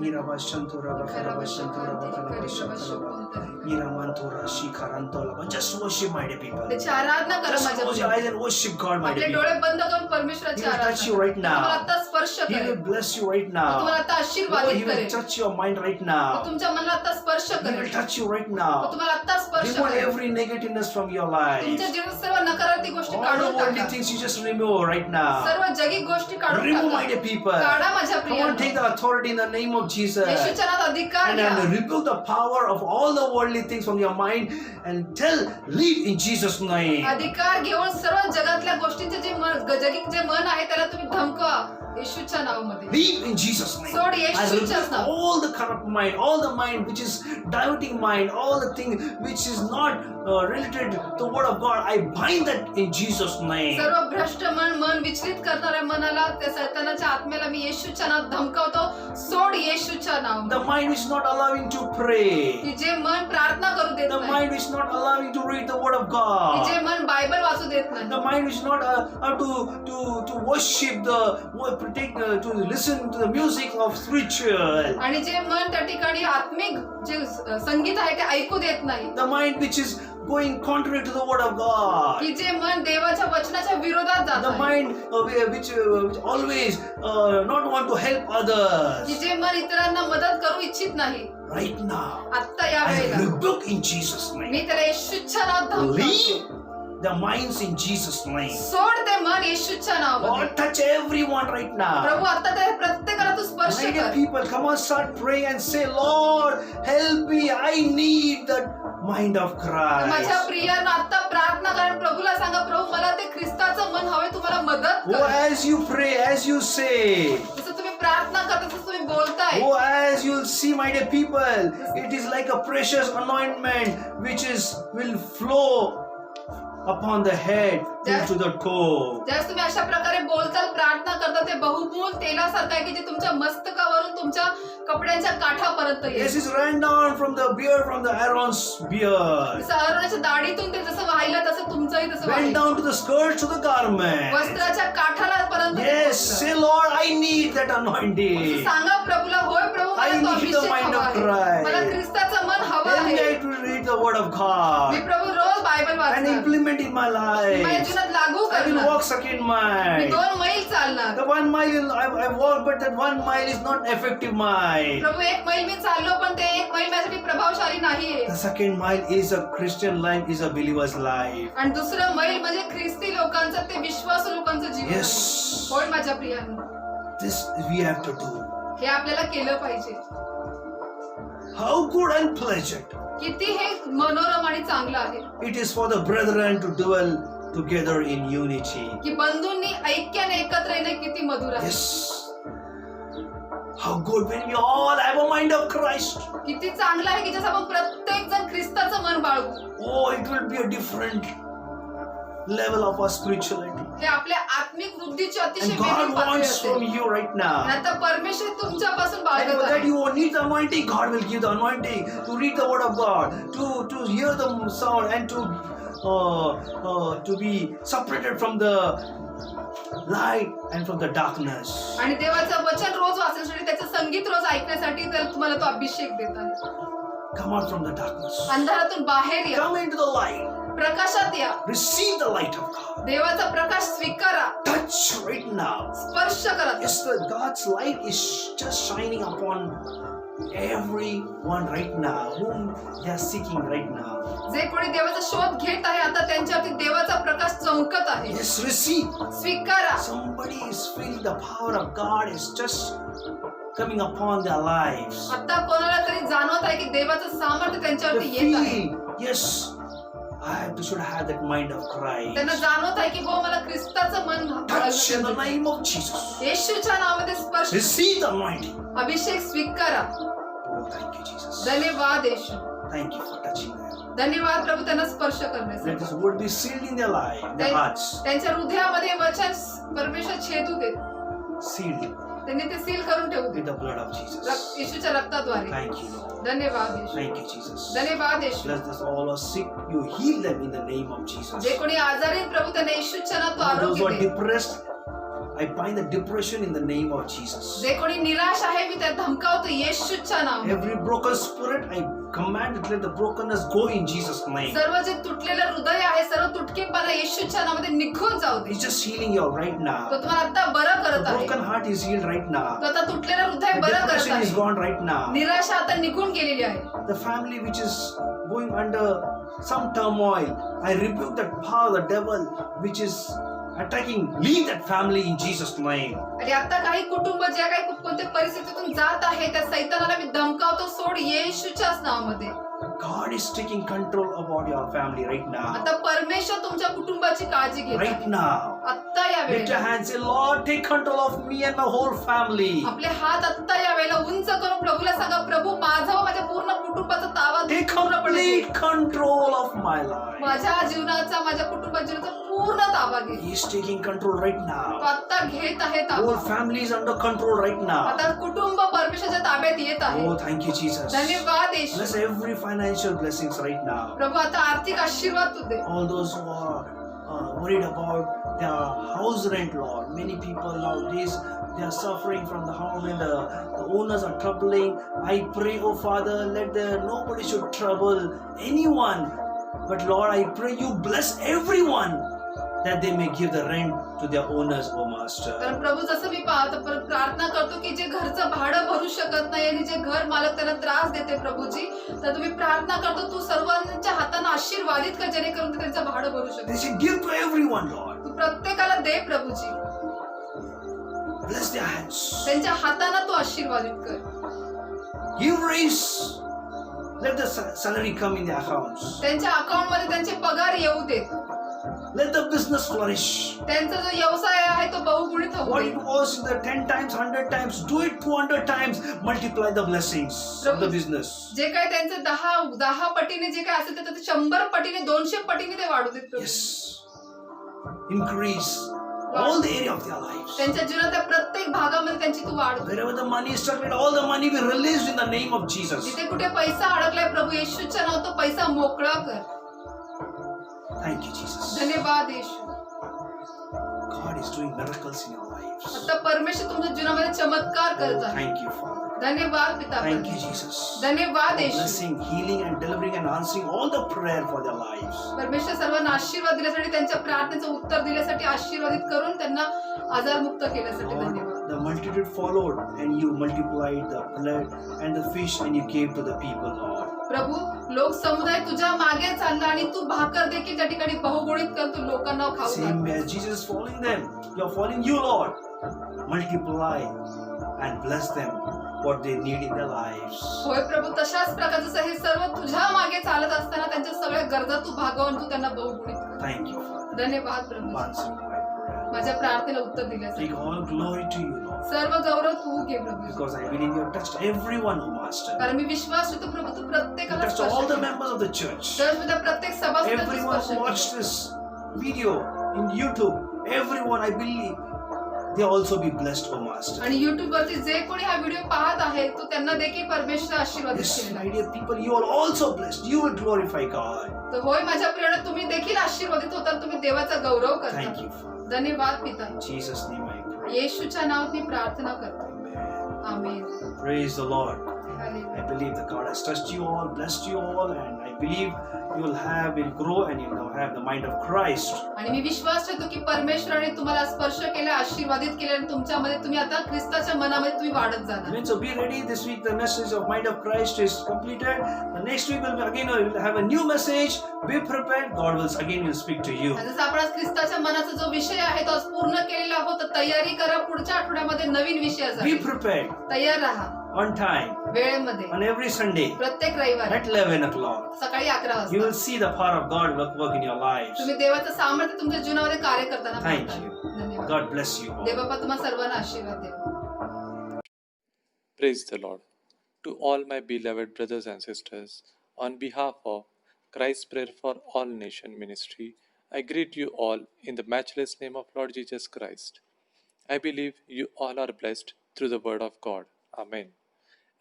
Irava Shanturava Karava Shanturava Karava Shakalava. Iramantura Shikarantola. Just worship, my dear people. त्याची आराधना करा Just माझ्या close your eyes and worship God, my आपले dear डोळे people. बंद करून परमेश्वराची He will touch you Aradhana right तुम्हाला now. आता स्पर्श He करेल, will bless you right तुम्हाला now. आता Oh, आशीर्वादित He will करेल, touch your mind right तो now. तुमच्या मनाला आता स्पर्श He will करेल, touch you right तो now. तुम्हाला आता स्पर्श Remove करेल. every negativeness from your life. तुमच्या जीवनात सर्व नकारात्मक गोष्टी All the काढून worldly टाका, things you just remove right now. सर्व जगिक गोष्टी काढून Remove, my टाका. dear people. काढा माझ्या Come on, take प्रियांनो. the authority in the name of Jesus. येशूच्या नावात अधिकार घ्या And rebuke the power of all the worldly things from your mind and leave in Jesus' name. अधिकार घेऊन सर्व जगातल्या गोष्टींचे जे जगिक जे मन आहे त्याला तुम्ही धमकवा. येशूच्या नावामध्ये. Leave in Jesus' name. सोड I येशूच्याच rebuke now. all the corrupt mind, all the mind which is diverting mind, all the thing which is not related to the word of God. I bind that in Jesus' name. सर्व भ्रष्ट मन विचलित करणाऱ्या मनाला, त्या सैतानाच्या आत्म्याला मी येशूच्या नावात धमकावतो. सोड येशूच्या नावात. The mind which is not allowing to pray. की जे मन प्रार्थना करू देत The नाही, mind which is not allowing to read the word of की God. जे मन बायबल वाचू देत नाही, The mind which is not to worship to listen to the music of spiritual. आणि जे मन त्या ठिकाणी आत्मिक जे संगीत आहे ते ऐकू देत नाही, The mind which is going contrary to the word of God. की जे मन देवाच्या वचनाच्या विरोधात जात The आहे, mind which always not want to help की others. जे मन इतरांना मदत करू इच्छित नाही. Right now, आत्ता या I वेळेला rebuke in Jesus' name. मी त्याला येशूच्या नावात धमकावतो. Leave the minds in Jesus' name. सोड ते मन येशूच्या नावामध्ये. Lord, touch everyone right now. प्रभू आता त्या प्रत्येकाला तू स्पर्श My dear कर. people, come on, start praying and say, Lord, help me. I need that mind of माझ्या Christ. प्रियांनो आता प्रार्थना करा, प्रभूला सांगा, प्रभू मला ते ख्रिस्ताचं मन हवे, तुम्हाला मदत Oh, कर. as you pray, as you say, जसं तुम्ही प्रार्थना करता तसं तुम्ही बोलताय. oh, as you'll see, my dear people, it is like a precious anointment which will flow upon the head to the toe. ज्यावेळेस तुम्ही अशा प्रकारे बोलताल, प्रार्थना करता, ते बहुमूल तेलासारखं आहे की जे तुमच्या मस्तकावरून तुमच्या कपड्यांच्या काठापर्यंत येईल. Yes, it's ran down from the beard, from the Aaron's beard, जसं अरोनाच्या दाढीतून ते जसं वाहिलं तसं तुमचंही तसं went वाहिलं. down to the skirts, to the garment. वस्त्राच्या काठाला पर्यंत ते Yes, पोहोचलं. say, Lord, I need that anointing. सांगा प्रभूला, होय प्रभू I मला तो need the अभिषेक mind हवा of आहे. Christ. मला ख्रिस्ताचं मन हवं Help me आहे. to read the word of मी God प्रभू रोज बायबल and वाचणार, implement in my माझ्या life. जीवनात लागू I will करणार. walk second मी mile. 2 मैल चालणार. The 1 mile I walk, but that 1 mile is not effective mile. प्रभू 1 मैल मी चाललो, पण ते 1 मैल माझ्यासाठी प्रभावशाली नाहीये. The second mile is a Christian life, is a believer's life. आणि दुसरं मैल म्हणजे ख्रिस्ती लोकांचं, ते विश्वासू लोकांचं जीवन Yes. आहे. होय माझ्या प्रियांनो, This we have to do. हे आपल्याला केलं पाहिजे. How good and pleasant किती हे मनोरम आणि चांगलं आहे it is for the brethren to dwell together in unity. की बंधूंनी ऐक्याने एकत्र येणे किती मधुर आहे. Yes. How good when we all have a mind of Christ. किती चांगलं आहे की जसं आपण प्रत्येक जण ख्रिस्ताचं मन बाळगू. Oh, it will be a different level of our spirituality. हे आपल्या आत्मिक वृद्धीची अतिशय And God वेगळी पातळी wants from असेल. you right now. आता परमेश्वर तुमच्यापासून And बाळगत that आहे. you need the anointing, God will give the anointing to read the word of God, to hear the sound, and to be separated from the light and from the darkness. आणि देवाचं वचन रोज वाचण्यासाठी, त्याचं संगीत रोज ऐकण्यासाठी तर तुम्हाला तो अभिषेक देत आहे. Come out from the darkness. अंधारातून बाहेर या, Come into the light. प्रकाशात या, Receive the light of God. देवाचा प्रकाश स्वीकारा, Touch right now. स्पर्श करा. Yes, God's light is just shining upon everyone right now, whom they are seeking right now. जे कोणी देवाचा शोध घेत आहे आता त्यांच्यावरती देवाचा प्रकाश चमकत आहे. Yes, receive. स्वीकारा. Somebody is feeling the power of God is just coming upon their lives. आता कोणाला तरी जाणवत आहे की देवाचं सामर्थ्य They त्यांच्यावरती येत आहे. feel, yes, should have that mind of त्यांना Christ. जाणवत आहे की हो मला ख्रिस्ताचं मन Touch in the बाळगलं. name of Jesus. येशूच्या नावामध्ये स्पर्श, Receive the anointing. अभिषेक स्वीकारा. Oh, thank you, Jesus. धन्यवाद येशू. Thank you for touching them. धन्यवाद प्रभू त्यांना स्पर्श Let करण्यासाठी. this word be sealed in their life, their hearts. त्यांच्या हृदयामध्ये वचन परमेश्वर छेदू दे. Sealed त्यांनी ते सील करून ठेवू दे with the blood of Jesus. येशूच्या रक्ताद्वारे. Thank you, Lord. धन्यवाद येशू. Thank you, Jesus. धन्यवाद येशू. Bless us all who are sick. You heal them in the name of Jesus. जे कोणी आजारी आहेत, प्रभू त्यांना येशूच्या नावात तू All those who आरोग्य are they. depressed, I bind the depression in the name of Jesus. जे कोणी निराश आहे मी त्या धमकावतो येशूच्या नावामध्ये. Every broken spirit, I command it, let the brokenness go in Jesus' name. सर्व जे तुटलेलं हृदय आहे, सर्व तुटकेपणा येशूच्या नावामध्ये निघून जाऊ दे. He's just healing you right तो now. तुम्हाला आता बरं The करत आहे. broken heart is healed right now. तो आता तुटलेलं हृदय The बरं करत depression is आहे. gone right now. निराशा आता निघून गेलेली आहे. The family which is going under some turmoil, I rebuke that power, the devil which is attacking. Leave that family in Jesus' name. आणि आता काही कुटुंब ज्या काही कोणत्या परिस्थितीतून जात आहे त्या सैतानाला मी धमकावतो, सोड येशूच्याच नावामध्ये. God is taking control about your family right now. आता परमेश्वर तुमच्या कुटुंबाची काळजी घेत Right आहे. now. आत्ता या Lift your वेळेला hands, say, Lord, take control of me and my whole family. आपले हात आत्ता या वेळेला उंच करून प्रभूला सांगा, प्रभू माझा व माझ्या पूर्ण कुटुंबाचा ताबा तू Take पूर्णपणे घे. complete control of my life. माझ्या जीवनाचा, माझ्या कुटुंबाच्या जीवनाचा पूर्ण ताबा घे. He is taking control right तो now. आत्ता घेत आहे Whole ताबा. family is under control right now. आता कुटुंब परमेश्वराच्या ताब्यात येत आहे. Oh, thank you, Jesus. धन्यवाद येशू. Bless every financial blessings right now. प्रभू आता आर्थिक आशीर्वाद तू दे. All those who are worried about their house rent, Lord. Many people nowadays they are suffering from the house rent. The owners are troubling. I pray, oh Father, let nobody should trouble anyone. But Lord, I pray you bless everyone that they may give the rent to their owners, oh Master. कारण प्रभू जसं मी प्रार्थना करतो की जे घरचं भाडं भरू शकत नाही आणि जे घर मालक त्यांना त्रास देते प्रभूजी, तर तुम्ही प्रार्थना करतो तू सर्वांच्या हातांना आशीर्वादित कर जेणेकरून ते त्यांचं भाडं भरू They शकते. should give to everyone, Lord. तू प्रत्येकाला दे प्रभूजी. Bless their hands. त्यांच्या हातांना तू आशीर्वादित कर. Give raise. Let the salary come in their accounts. त्यांच्या अकाउंट मध्ये त्यांचे पगार येऊ देत. Let the business flourish. त्यांचा जो व्यवसाय आहे तो बहुगुणित होऊ What they. it was in the 10 times, 100 times, do it 200 times. Multiply the blessings of the business. जे काय त्यांचं 10 पटीने जे काय असेल ते 100 पटीने 200 पटीने ते वाढू देत प्रभू. Yes. Increase all the area of their lives. त्यांच्या जीवनाच्या प्रत्येक भागामध्ये त्यांची तू वाढ कर. Wherever the money is stuck, let all the money be released in the name of Jesus. जिथे कुठे पैसा अडकलाय प्रभू येशूच्या नावात तो पैसा मोकळा कर. Thank you, Jesus. धन्यवाद येशू. God is doing miracles in your lives. आता परमेश्वर तुमच्या जीवनामध्ये चमत्कार करत आहे. Thank you, Father. धन्यवाद पिता. Thank you, Jesus. धन्यवाद येशू. Blessing, healing, and delivering and answering all the prayer for their lives. परमेश्वर सर्वांना आशीर्वाद दिल्यासाठी त्यांच्या प्रार्थनेचं उत्तर दिल्यासाठी आशीर्वादित करून त्यांना आजारमुक्त केल्यासाठी Lord, धन्यवाद. the multitude followed, and you multiplied the blood and the fish, and you gave to the people, Lord. प्रभू लोक समुदाय तुझ्या मागे चालला आणि तू भाकर देखील त्या ठिकाणी बहुगुणित कर. तू लोकांना खाऊ घाल. Same as Jesus is following them, you are following you, Lord. Multiply and bless them what they need in their lives. होय प्रभू तशाच प्रकारचं हे सर्व तुझ्या मागे चालत असताना त्यांच्या सगळ्या गरजा तू भागवून तू त्यांना बहुगुणित कर. Thank you, Father. धन्यवाद प्रभू. Answering my prayer. माझ्या प्रार्थनेला उत्तर दिल्यासाठी Take all glory to you, Lord. सर्व गौरव तू घे प्रभू. Because I believe you have touched everyone, oh Master. कारण मी विश्वास ठेवतो प्रभू तू You प्रत्येकाला touched स्पर्श all the केला. members of the church. तर तुझ्या प्रत्येक सभासदांना तू Everyone स्पर्श who केला. watched this video in YouTube, everyone, I believe, they also be blessed, oh Master. आणि युट्यूब वरती जे कोणी हा व्हिडिओ पाहत आहे तो त्यांना देखील परमेश्वर आशीर्वादित Yes, केलेला my आहे. dear people, you are also blessed. You will glorify God. तर होय माझ्या प्रियाने तुम्ही देखील आशीर्वादित होता. तुम्ही देवाचा गौरव Thank करता. you, Father. धन्यवाद पिता. In Jesus' name I pray. येशूच्या नावात मी प्रार्थना करतो. Amen. Amen. Praise the Lord. Hallelujah. I believe that God has touched you all, blessed you all, and I believe you will grow and you will have the mind of Christ. आणि मी विश्वास ठेवतो की परमेश्वराने तुम्हाला स्पर्श केला, आशीर्वादित केले आणि तुमच्यामध्ये तुम्ही आता ख्रिस्ताच्या मनामध्ये तुम्ही वाढत जाणार. Amen. So be ready. This week the message of mind of Christ is completed. The next week we'll have a new message. Be prepared. God will speak to you. आणि जसं आपण आज ख्रिस्ताच्या मनाचा जो विषय आहे तो आज पूर्ण केलेला आहोत, तर तयारी करा. पुढच्या आठवड्यामध्ये नवीन Be विषयासाठी prepared तयार राहा. on time वेळेमध्ये on every Sunday प्रत्येक रविवारी at 11 o'clock. सकाळी 11 You will वाजता see the power of God work in your lives. तुम्ही देवाचं सामर्थ्य तुमच्या जीवनामध्ये कार्य करताना Thank पाहता. you. धन्यवाद. God bless you all. देव बाप्पा तुम्हा सर्वांना आशीर्वाद द्या. Praise the Lord. To all my beloved brothers and sisters, on behalf of Christ's Prayer for All Nation Ministry, I greet you all in the matchless name of Lord Jesus Christ. I believe you all are blessed through the Word of God. Amen.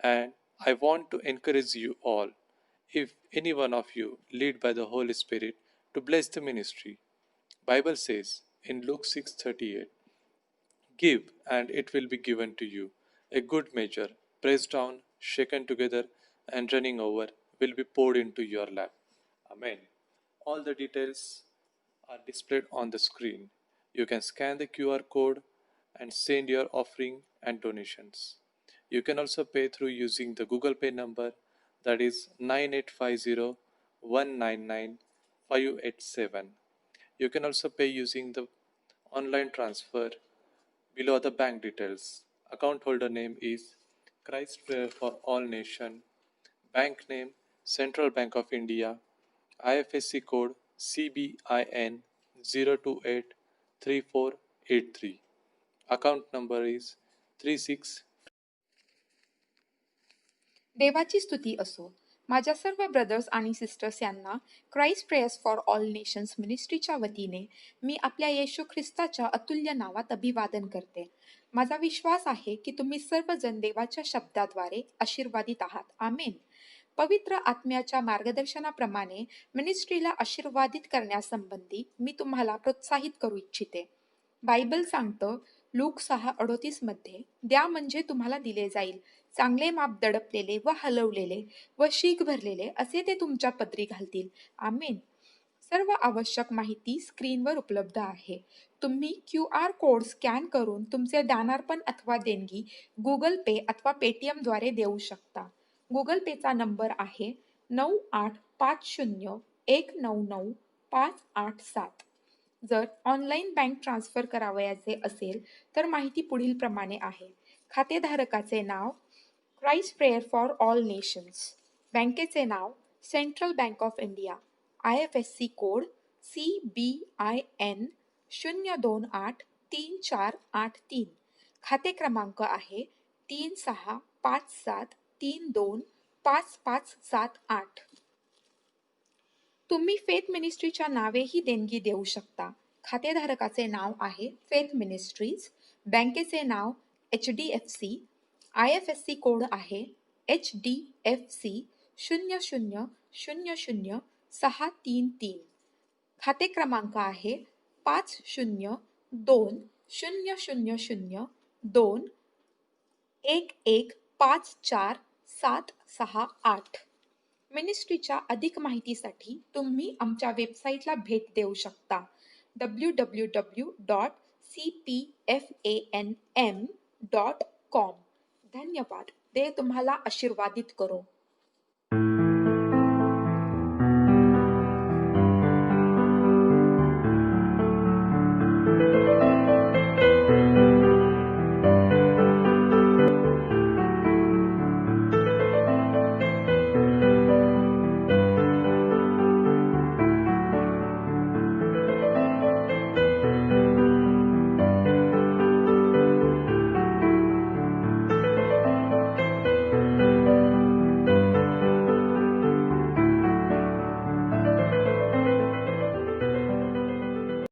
And I want to encourage you all, if any one of you lead by the Holy Spirit, to bless the ministry. Bible says in Luke 6:38, "Give, and it will be given to you. A good measure, pressed down, shaken together, and running over, will be poured into your lap." Amen. All the details are displayed on the screen. You can scan the QR code and send your offering and donations. You can also pay through using the Google Pay number, that is 9850-199-587. You can also pay using the online transfer. Below are the bank details. Account holder name is Christ Prayer for All Nation. Bank name Central Bank of India, IFSC code CBIN 0283483. Account number is 36. देवाची स्तुती असो. माझ्या सर्व brothers आणि sisters यांना Christ prayers for all nations मिनिस्ट्रीच्या वतीने मी आपल्या येशू ख्रिस्ताच्या अतुल्य नावात अभिवादन करते. माझा विश्वास आहे की तुम्ही सर्वजण देवाच्या शब्दाद्वारे आशीर्वादित आहात. आमेन. पवित्र आत्म्याच्या मार्गदर्शनाप्रमाणे मिनिस्ट्रीला आशीर्वादित करण्यासंबंधी मी तुम्हाला प्रोत्साहित करू इच्छिते. बायबल सांगतं लूक 6:38 मध्ये, द्या म्हणजे तुम्हाला दिले जाईल, चांगले माप दडपलेले व हलवलेले व शीख भरलेले असे ते तुमच्या पदरी घालतील. आमेन. सर्व आवश्यक माहिती स्क्रीनवर उपलब्ध आहे. तुम्ही QR कोड स्कॅन करून तुमचे दानार्पण अथवा देणगी गुगल पे अथवा पेटीएमद्वारे देऊ शकता. गुगल पेचा नंबर आहे 9850199587. जर ऑनलाईन बँक ट्रान्सफर करावयाचे असेल तर माहिती पुढील प्रमाणे आहे. खातेधारकाचे नाव Christ prayer for all nations, बँकेचे नाव central bank of India, IFSC code CBIN 0283483, खाते क्रमांक आहे 3657325578. तुम्ही फेथ मिनिस्ट्रीच्या नावेही देणगी देऊ शकता. खातेधारकाचे नाव आहे फेथ मिनिस्ट्रीज, बँकेचे नाव HDFC, IFSC कोड आहे HDFC 0000633, खाते क्रमांक आहे 50200002115478. मिनिस्ट्रीच्या अधिक माहितीसाठी तुम्ही आमच्या वेबसाईटला भेट देऊ शकता www.cpfanm.com. धन्यवाद. देव तुम्हाला आशीर्वादित करो.